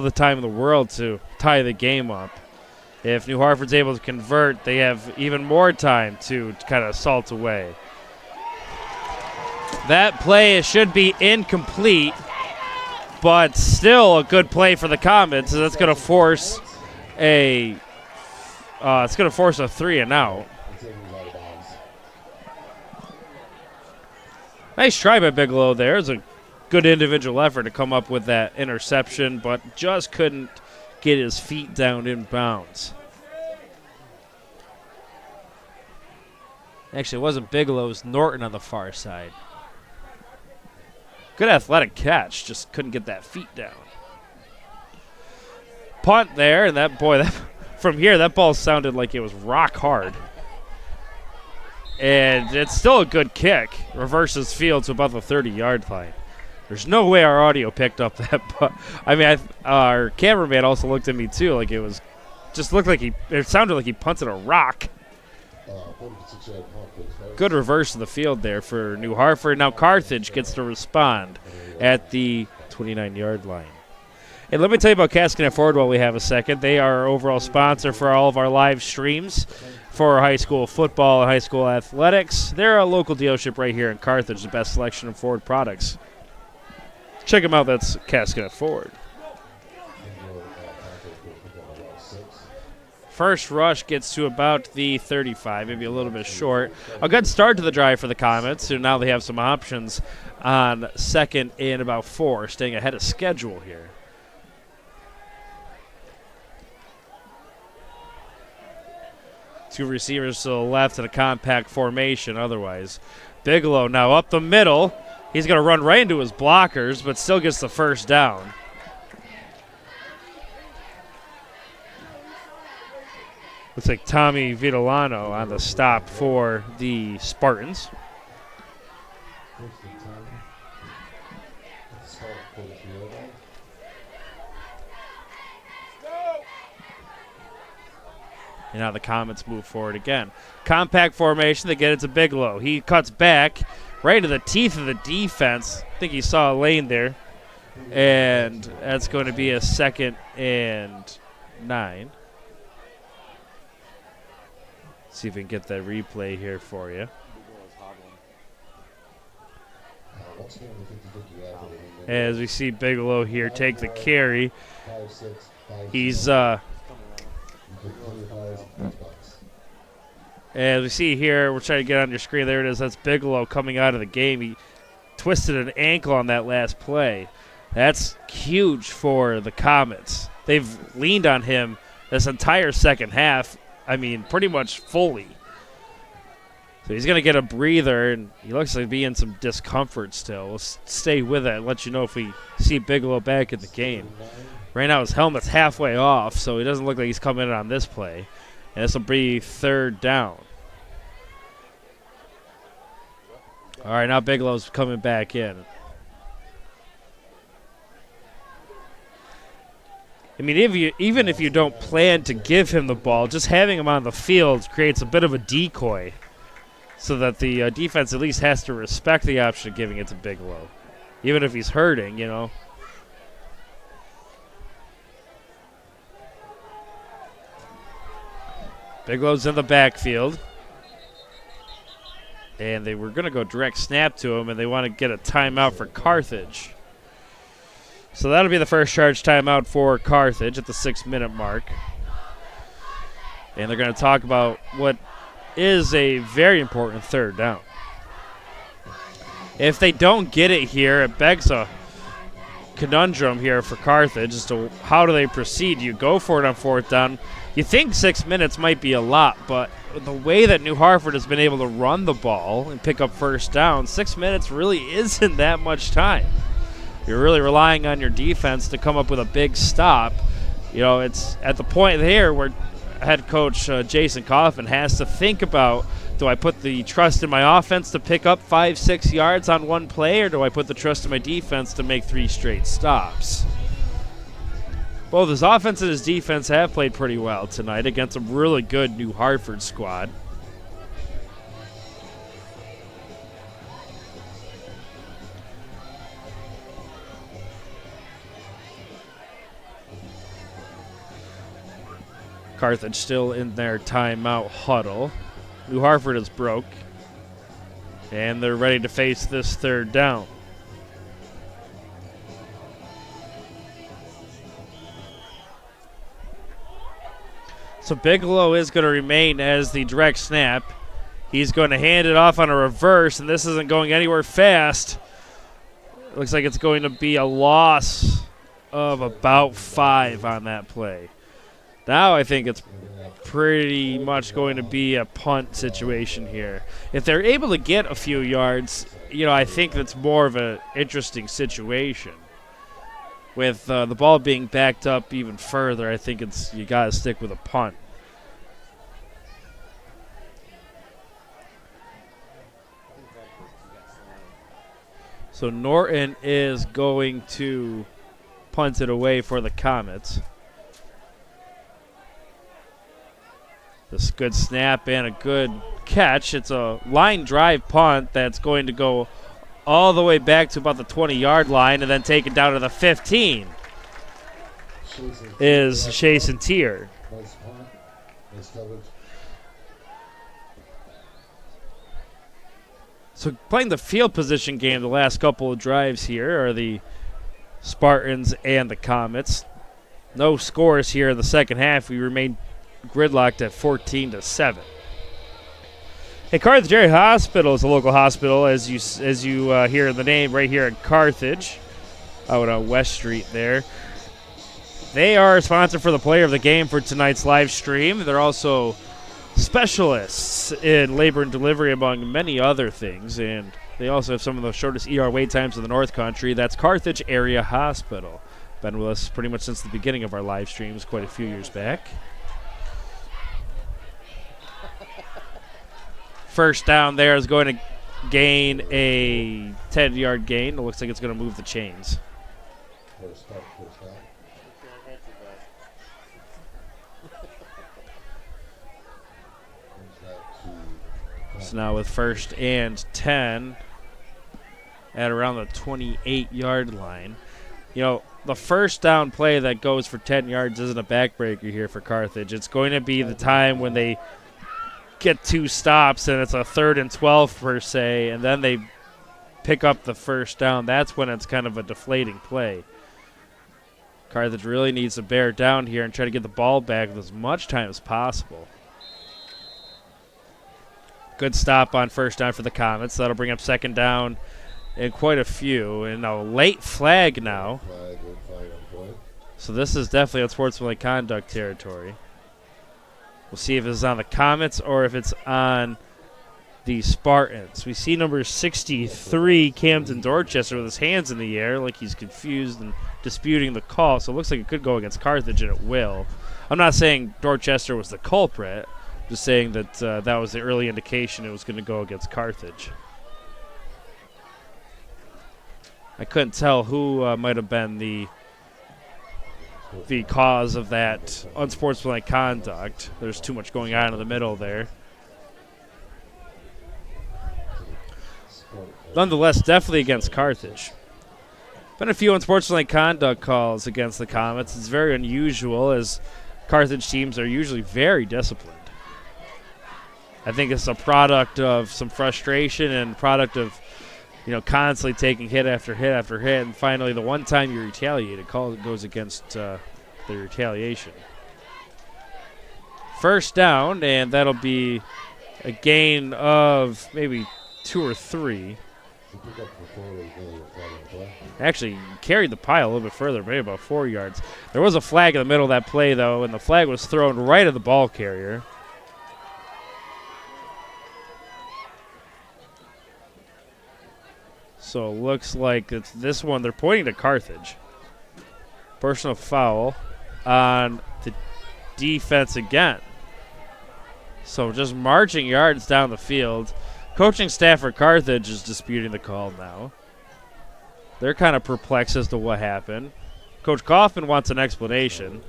the time in the world to tie the game up. If New Hartford's able to convert, they have even more time to kind of salt away. That play should be incomplete, but still a good play for the Comets. So that's going to force a 3 and out. Nice try by Bigelow there. It was a good individual effort to come up with that interception, but just couldn't get his feet down in bounds. Actually, it wasn't Bigelow, it was Norton on the far side. Good athletic catch, just couldn't get that feet down. Punt there, and from here, that ball sounded like it was rock hard. And it's still a good kick. Reverses field to about the 30-yard line. There's no way our audio picked up that. But our cameraman also looked at me too, like it was, just looked like it sounded like he punted a rock. Good reverse of the field there for New Hartford. Now Carthage gets to respond at the 29-yard line. And let me tell you about Cascanet Ford while we have a second. They are our overall sponsor for all of our live streams for high school football and high school athletics. They're a local dealership right here in Carthage, the best selection of Ford products. Check them out. That's Cascanet Ford. First rush gets to about the 35, maybe a little bit short. A good start to the drive for the Comets, who now they have some options on second and about 4, staying ahead of schedule here. Two receivers to the left in a compact formation otherwise. Bigelow now up the middle. He's going to run right into his blockers, but still gets the first down. Looks like Tommy Vitolano on the stop for the Spartans. And now the Comets move forward again. Compact formation, they get it to Bigelow. He cuts back right into the teeth of the defense. I think he saw a lane there. And that's going to be a 2nd and 9. See if we can get that replay here for you. As we see Bigelow here take the carry. He's as we see here, we're trying to get on your screen. There it is. That's Bigelow coming out of the game. He twisted an ankle on that last play. That's huge for the Comets. They've leaned on him this entire second half. Pretty much fully. So he's going to get a breather, and he looks like being in some discomfort still. We'll stay with it and let you know if we see Bigelow back in the game. Right now his helmet's halfway off, so he doesn't look like he's coming in on this play. And this will be 3rd down. All right, now Bigelow's coming back in. Even if you don't plan to give him the ball, just having him on the field creates a bit of a decoy so that the defense at least has to respect the option of giving it to Bigelow. Even if he's hurting, Bigelow's in the backfield. And they were going to go direct snap to him, and they want to get a timeout for Carthage. So that'll be the first charge timeout for Carthage at the 6-minute mark. And they're going to talk about what is a very important 3rd down. If they don't get it here, it begs a conundrum here for Carthage as to how do they proceed. You go for it on 4th down. You think 6 minutes might be a lot, but the way that New Hartford has been able to run the ball and pick up first down, 6 minutes really isn't that much time. You're really relying on your defense to come up with a big stop. It's at the point here where head coach Jason Coffin has to think about, do I put the trust in my offense to pick up 5-6 yards on one play, or do I put the trust in my defense to make 3 straight stops? Both his offense and his defense have played pretty well tonight against a really good New Hartford squad. Carthage still in their timeout huddle. New Hartford is broke, and they're ready to face this third down. So Bigelow is going to remain as the direct snap. He's going to hand it off on a reverse, and this isn't going anywhere fast. Looks like it's going to be a loss of about 5 on that play. Now I think it's pretty much going to be a punt situation here. If they're able to get a few yards, I think that's more of an interesting situation. With the ball being backed up even further, I think you got to stick with a punt. So Norton is going to punt it away for the Comets. This good snap and a good catch. It's a line drive punt that's going to go all the way back to about the 20-yard line and then take it down to the 15 is Shason Tier. Nice punt. Nice coverage. So playing the field position game the last couple of drives here are the Spartans and the Comets. No scores here in the second half. We remain gridlocked at 14-7. Hey, Carthage Area Hospital is a local hospital, as you hear the name right here in Carthage, out on West Street there. They are a sponsor for the player of the game for tonight's live stream. They're also specialists in labor and delivery, among many other things, and they also have some of the shortest ER wait times in the North Country. That's Carthage Area Hospital. Been with us pretty much since the beginning of our live streams quite a few years back. First down there is going to gain a 10-yard gain. It looks like it's going to move the chains. So now with 1st and 10 at around the 28-yard line. The first down play that goes for 10 yards isn't a backbreaker here for Carthage. It's going to be the time when they get 2 stops and it's a 3rd and 12 per se, and then they pick up the first down. That's when it's kind of a deflating play. Carthage really needs to bear down here and try to get the ball back with as much time as possible. Good stop on first down for the Comets. That'll bring up 2nd down and quite a few. And a late flag now. So this is definitely unsportsmanlike conduct territory. We'll see if it's on the Comets or if it's on the Spartans. We see number 63, Camden Dorchester, with his hands in the air like he's confused and disputing the call. So it looks like it could go against Carthage, and it will. I'm not saying Dorchester was the culprit. I'm just saying that that was the early indication it was going to go against Carthage. I couldn't tell who might have been the cause of that unsportsmanlike conduct. There's too much going on in the middle there. Nonetheless, definitely against Carthage. Been a few unsportsmanlike conduct calls against the Comets. It's very unusual, as Carthage teams are usually very disciplined. I think it's a product of some frustration and product of constantly taking hit after hit after hit, and finally the one time you retaliate, a call goes against the retaliation. First down, and that'll be a gain of maybe 2 or 3. Actually, carried the pile a little bit further, maybe about 4 yards. There was a flag in the middle of that play, though, and the flag was thrown right at the ball carrier. So it looks like it's this one. They're pointing to Carthage. Personal foul on the defense again. So just marching yards down the field. Coaching staff for Carthage is disputing the call now. They're kind of perplexed as to what happened. Coach Kaufman wants an explanation.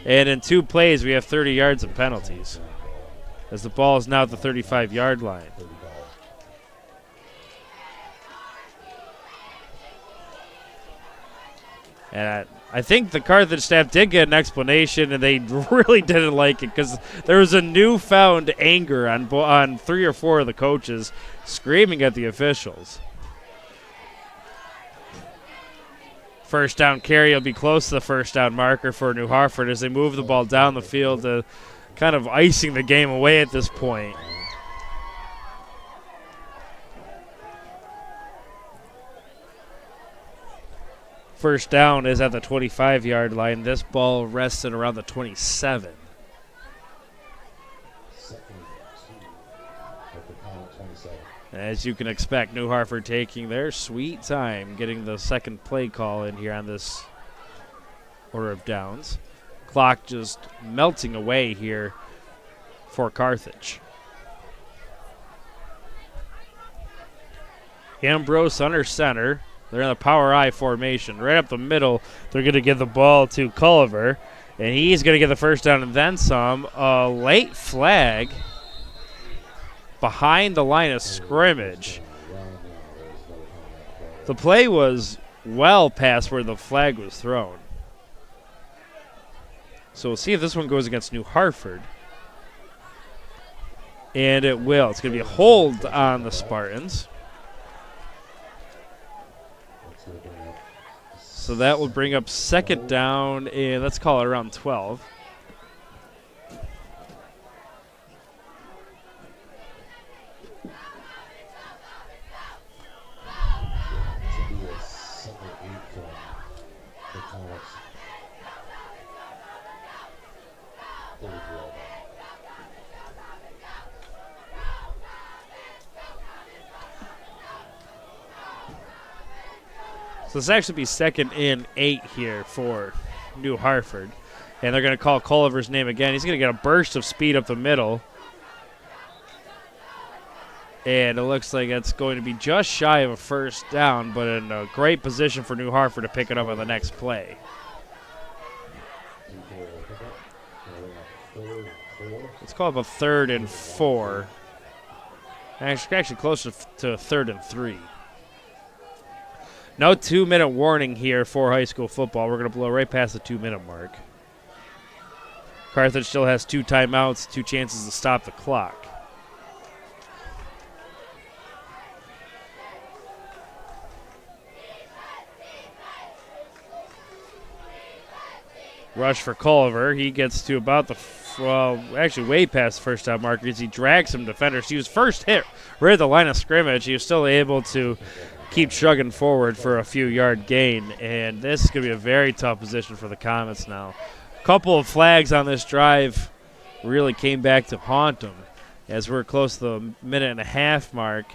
And in 2 plays, we have 30 yards of penalties, as the ball is now at the 35-yard line. And I think the Carthage staff did get an explanation, and they really didn't like it because there was a newfound anger on 3 or 4 of the coaches screaming at the officials. First down carry will be close to the first down marker for New Hartford as they move the ball down the field, kind of icing the game away at this point. First down is at the 25-yard line. This ball rested around the 27. As you can expect, New Hartford taking their sweet time getting the second play call in here on this order of downs. Clock just melting away here for Carthage. Ambrose under center. They're in the power I formation. Right up the middle, they're going to give the ball to Culver, and he's going to get the first down and then some. A late flag behind the line of scrimmage. The play was well past where the flag was thrown. So we'll see if this one goes against New Hartford. And it will. It's going to be a hold on the Spartans. So that will bring up second down, and let's call it around 12. So this actually be second and 8 here for New Hartford. And they're going to call Culver's name again. He's going to get a burst of speed up the middle. And it looks like it's going to be just shy of a first down, but in a great position for New Hartford to pick it up on the next play. Let's call it a 3rd and 4. Actually closer to 3rd and 3. No 2-minute warning here for high school football. We're going to blow right past the 2-minute mark. Carthage still has 2 timeouts, 2 chances to stop the clock. Rush for Culver. He gets to about the, actually way past the first down marker as he drags some defenders. He was first hit right at the line of scrimmage. He was still able to keep chugging forward for a few yard gain, and this is going to be a very tough position for the Comets now. A couple of flags on this drive really came back to haunt them. As we're close to the 1.5-minute mark,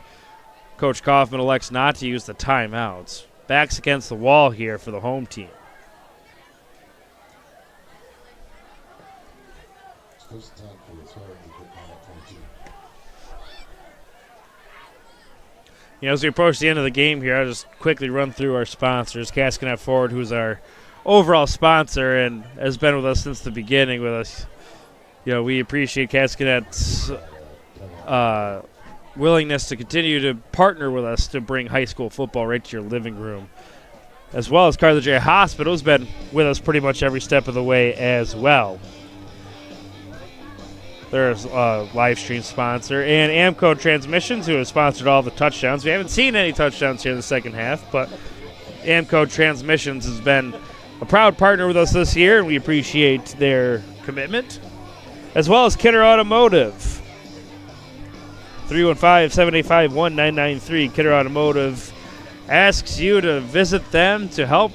Coach Kaufman elects not to use the timeouts. Backs against the wall here for the home team. You know, as we approach the end of the game here, I'll just quickly run through our sponsors. Caskinet Ford, who's our overall sponsor and has been with us since the beginning with us. You know, we appreciate Caskinet's willingness to continue to partner with us to bring high school football right to your living room. As well as Carthage Area Hospital has been with us pretty much every step of the way as well. There's a live stream sponsor. And Amco Transmissions, who has sponsored all the touchdowns. We haven't seen any touchdowns here in the second half, but Amco Transmissions has been a proud partner with us this year, and we appreciate their commitment. As well as Kidder Automotive. 315-785-1993. Kidder Automotive asks you to visit them to help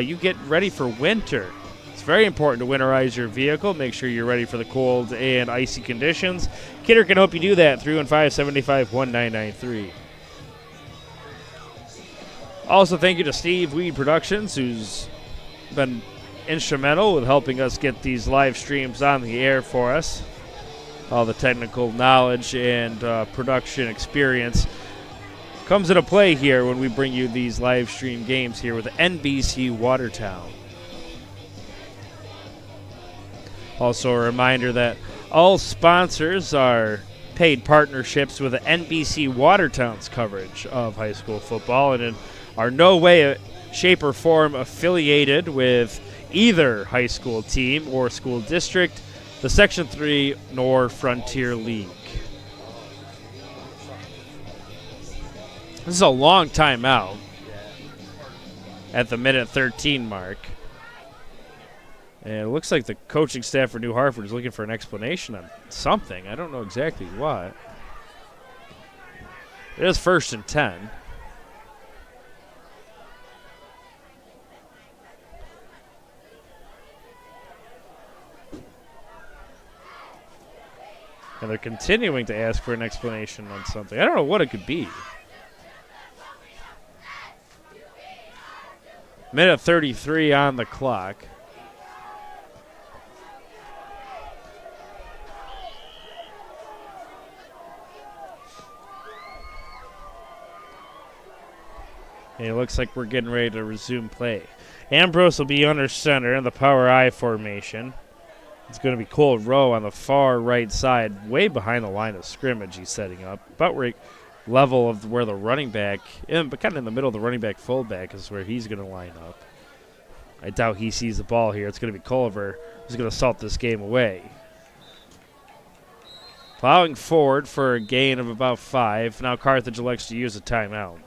you get ready for winter. It's very important to winterize your vehicle. Make sure you're ready for the cold and icy conditions. Kidder can help you do that. 315-785-1993. Also, thank you to Steve Weed Productions, who's been instrumental with helping us get these live streams on the air for us. All the technical knowledge and production experience comes into play here when we bring you these live stream games here with NBC Watertown. Also a reminder that all sponsors are paid partnerships with the NBC Watertown's coverage of high school football and are no way, shape, or form affiliated with either high school team or school district, the Section 3, nor Frontier League. This is a long time out at the minute 13 mark. And it looks like the coaching staff for New Hartford is looking for an explanation on something. I don't know exactly what. It is 1st and 10. And they're continuing to ask for an explanation on something. I don't know what it could be. Minute 33 on the clock. And it looks like we're getting ready to resume play. Ambrose will be under center in the power I formation. It's going to be Cole Rowe on the far right side, way behind the line of scrimmage he's setting up. About right level of where the running back, but kind of in the middle of the running back fullback is where he's going to line up. I doubt he sees the ball here. It's going to be Culver who's going to salt this game away. Plowing forward for a gain of about 5. Now Carthage elects to use a timeout.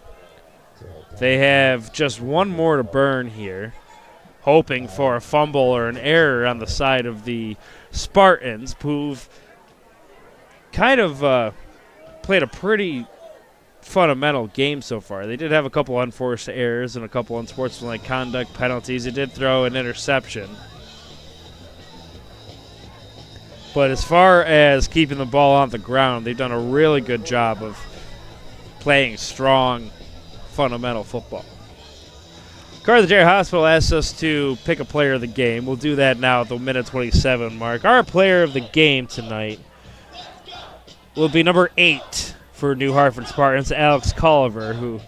They have just one more to burn here, hoping for a fumble or an error on the side of the Spartans, who've kind of played a pretty fundamental game so far. They did have a couple unforced errors and a couple unsportsmanlike conduct penalties. They did throw an interception. But as far as keeping the ball on the ground, they've done a really good job of playing strong, fundamental football. Carthage Area Hospital asks us to pick a player of the game. We'll do that now at the minute 27 mark. Our player of the game tonight will be number 8 for New Hartford Spartans, Alex Culver, who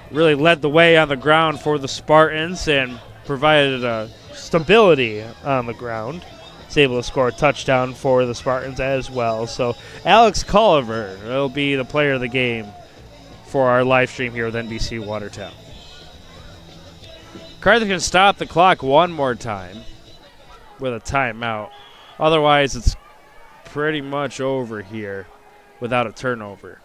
really led the way on the ground for the Spartans and provided stability on the ground. He's able to score a touchdown for the Spartans as well. So Alex Culver will be the player of the game for our live stream here with NBC Watertown. Carthage can stop the clock one more time with a timeout. Otherwise, it's pretty much over here without a turnover.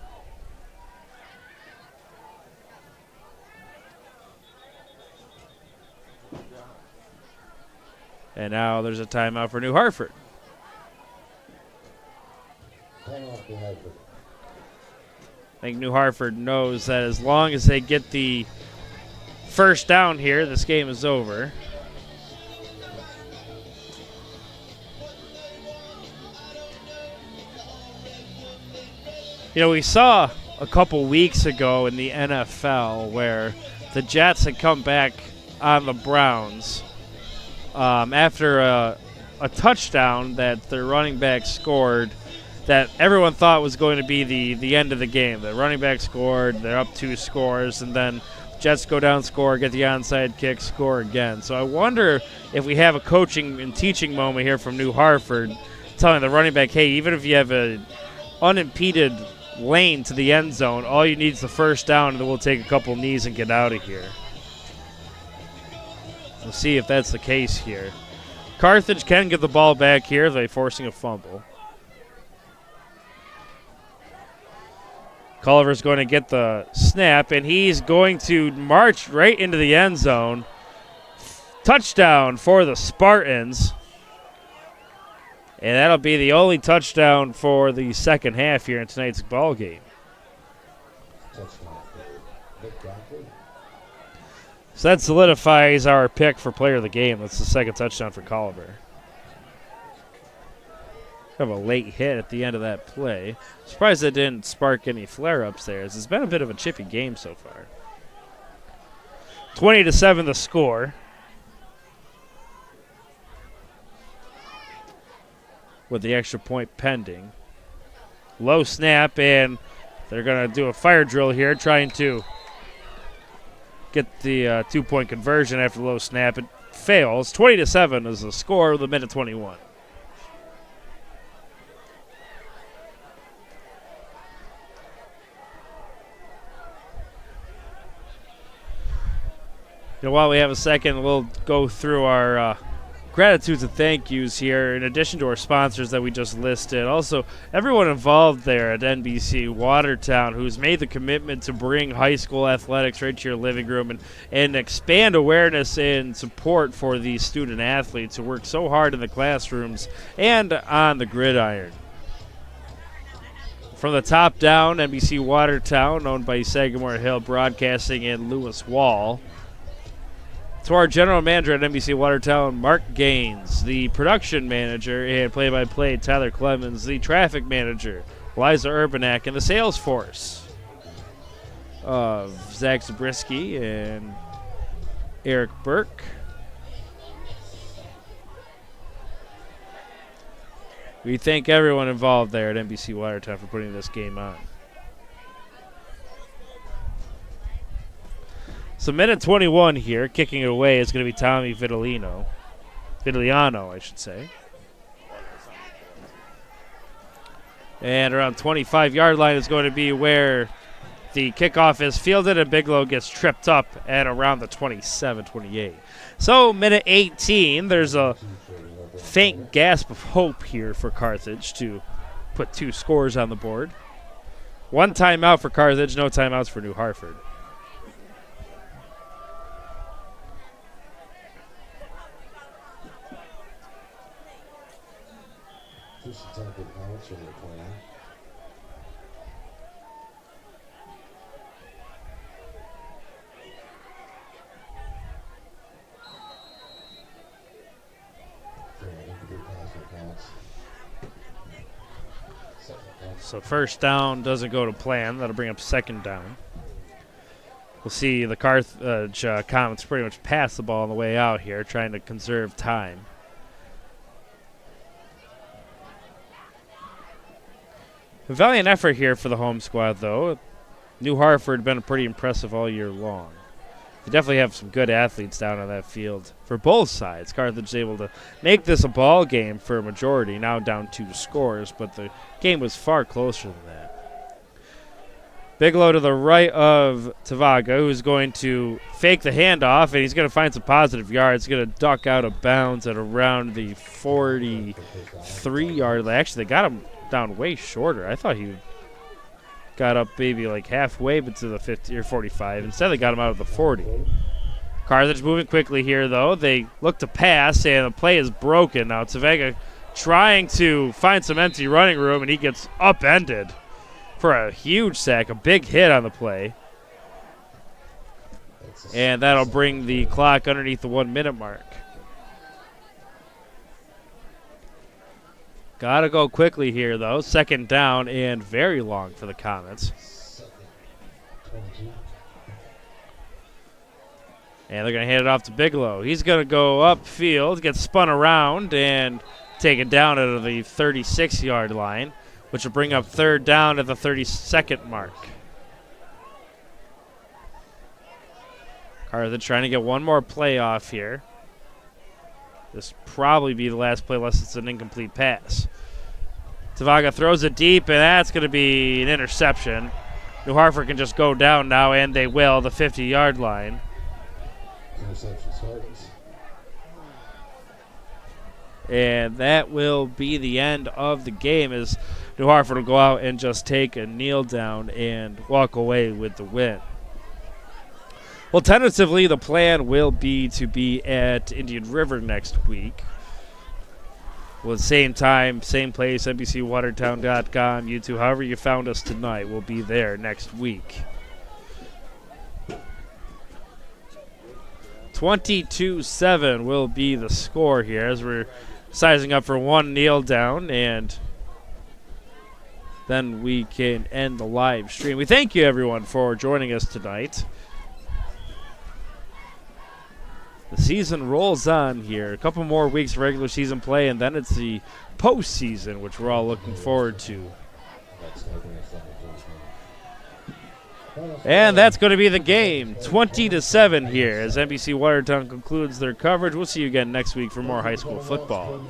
And now there's a timeout for New Hartford. I think New Hartford knows that as long as they get the first down here, this game is over. You know, we saw a couple weeks ago in the NFL where the Jets had come back on the Browns after a touchdown that their running back scored that everyone thought was going to be the end of the game. The running back scored, they're up 2 scores, and then Jets go down, score, get the onside kick, score again. So I wonder if we have a coaching and teaching moment here from New Hartford telling the running back, hey, even if you have an unimpeded lane to the end zone, all you need is the first down, and then we'll take a couple knees and get out of here. We'll see if that's the case here. Carthage can get the ball back here by forcing a fumble. Culver's going to get the snap, and he's going to march right into the end zone. Touchdown for the Spartans. And that'll be the only touchdown for the second half here in tonight's ball game. So that solidifies our pick for player of the game. That's the second touchdown for Culver. Kind of a late hit at the end of that play. Surprised that didn't spark any flare-ups there, as it's been a bit of a chippy game so far. 20-7 the score. with the extra point pending. Low snap, and they're going to do a fire drill here, trying to get the 2-point conversion after the low snap. It fails. 20-7 is the score with a minute 21. While we have a second, we'll go through our gratitudes and thank yous here, in addition to our sponsors that we just listed. Also, everyone involved there at NBC Watertown who's made the commitment to bring high school athletics right to your living room and expand awareness and support for these student athletes who work so hard in the classrooms and on the gridiron. From the top down, NBC Watertown, owned by Sagamore Hill Broadcasting and Lewis Wall. To our general manager at NBC Watertown, Mark Gaines, the production manager and play-by-play, Tyler Clemens, the traffic manager, Liza Urbanak, and the sales force of Zach Zabriskie and Eric Burke. We thank everyone involved there at NBC Watertown for putting this game on. So minute 21 here, kicking it away is going to be Tommy Vitaliano, I should say. And around 25-yard line is going to be where the kickoff is fielded, and Bigelow gets tripped up at around the 27-28. So minute 18, there's a faint gasp of hope here for Carthage to put 2 scores on the board. 1 timeout for Carthage, no timeouts for New Hartford. So first down doesn't go to plan. That'll bring up second down. We'll see the Carthage Comets pretty much pass the ball on the way out here, trying to conserve time. A valiant effort here for the home squad, though. New Hartford been pretty impressive all year long. They definitely have some good athletes down on that field for both sides. Carthage is able to make this a ball game for a majority, now down 2 scores, but the game was far closer than that. Bigelow to the right of Tavaga, who's going to fake the handoff, and he's going to find some positive yards. He's going to duck out of bounds at around the 43-yard line. Actually, they got him down way shorter. I thought he got up maybe like halfway to the 50 or 45. Instead, they got him out of the 40. Carthage moving quickly here, though. They look to pass, and the play is broken. Now, Tavaga trying to find some empty running room, and he gets upended for a huge sack, a big hit on the play. And that'll bring the clock underneath the 1-minute mark. Got to go quickly here, though. Second down and very long for the Comets. And they're going to hand it off to Bigelow. He's going to go upfield, get spun around, and take it down at the 36-yard line, which will bring up third down at the 32nd mark. Carthage trying to get one more play off here. This probably be the last play unless it's an incomplete pass. Tavaga throws it deep, and that's going to be an interception. New Hartford can just go down now, and they will, the 50-yard line. Interception starts. And that will be the end of the game as New Hartford will go out and just take a kneel down and walk away with the win. Well, tentatively, the plan will be to be at Indian River next week. Well, same time, same place, NBCWatertown.com, YouTube, however you found us tonight, we'll be there next week. 22-7 will be the score here as we're sizing up for one kneel down, and then we can end the live stream. We thank you, everyone, for joining us tonight. The season rolls on here. A couple more weeks of regular season play, and then it's the postseason, which we're all looking forward to. And that's going to be the game, 20-7 here as NBC Watertown concludes their coverage. We'll see you again next week for more high school football.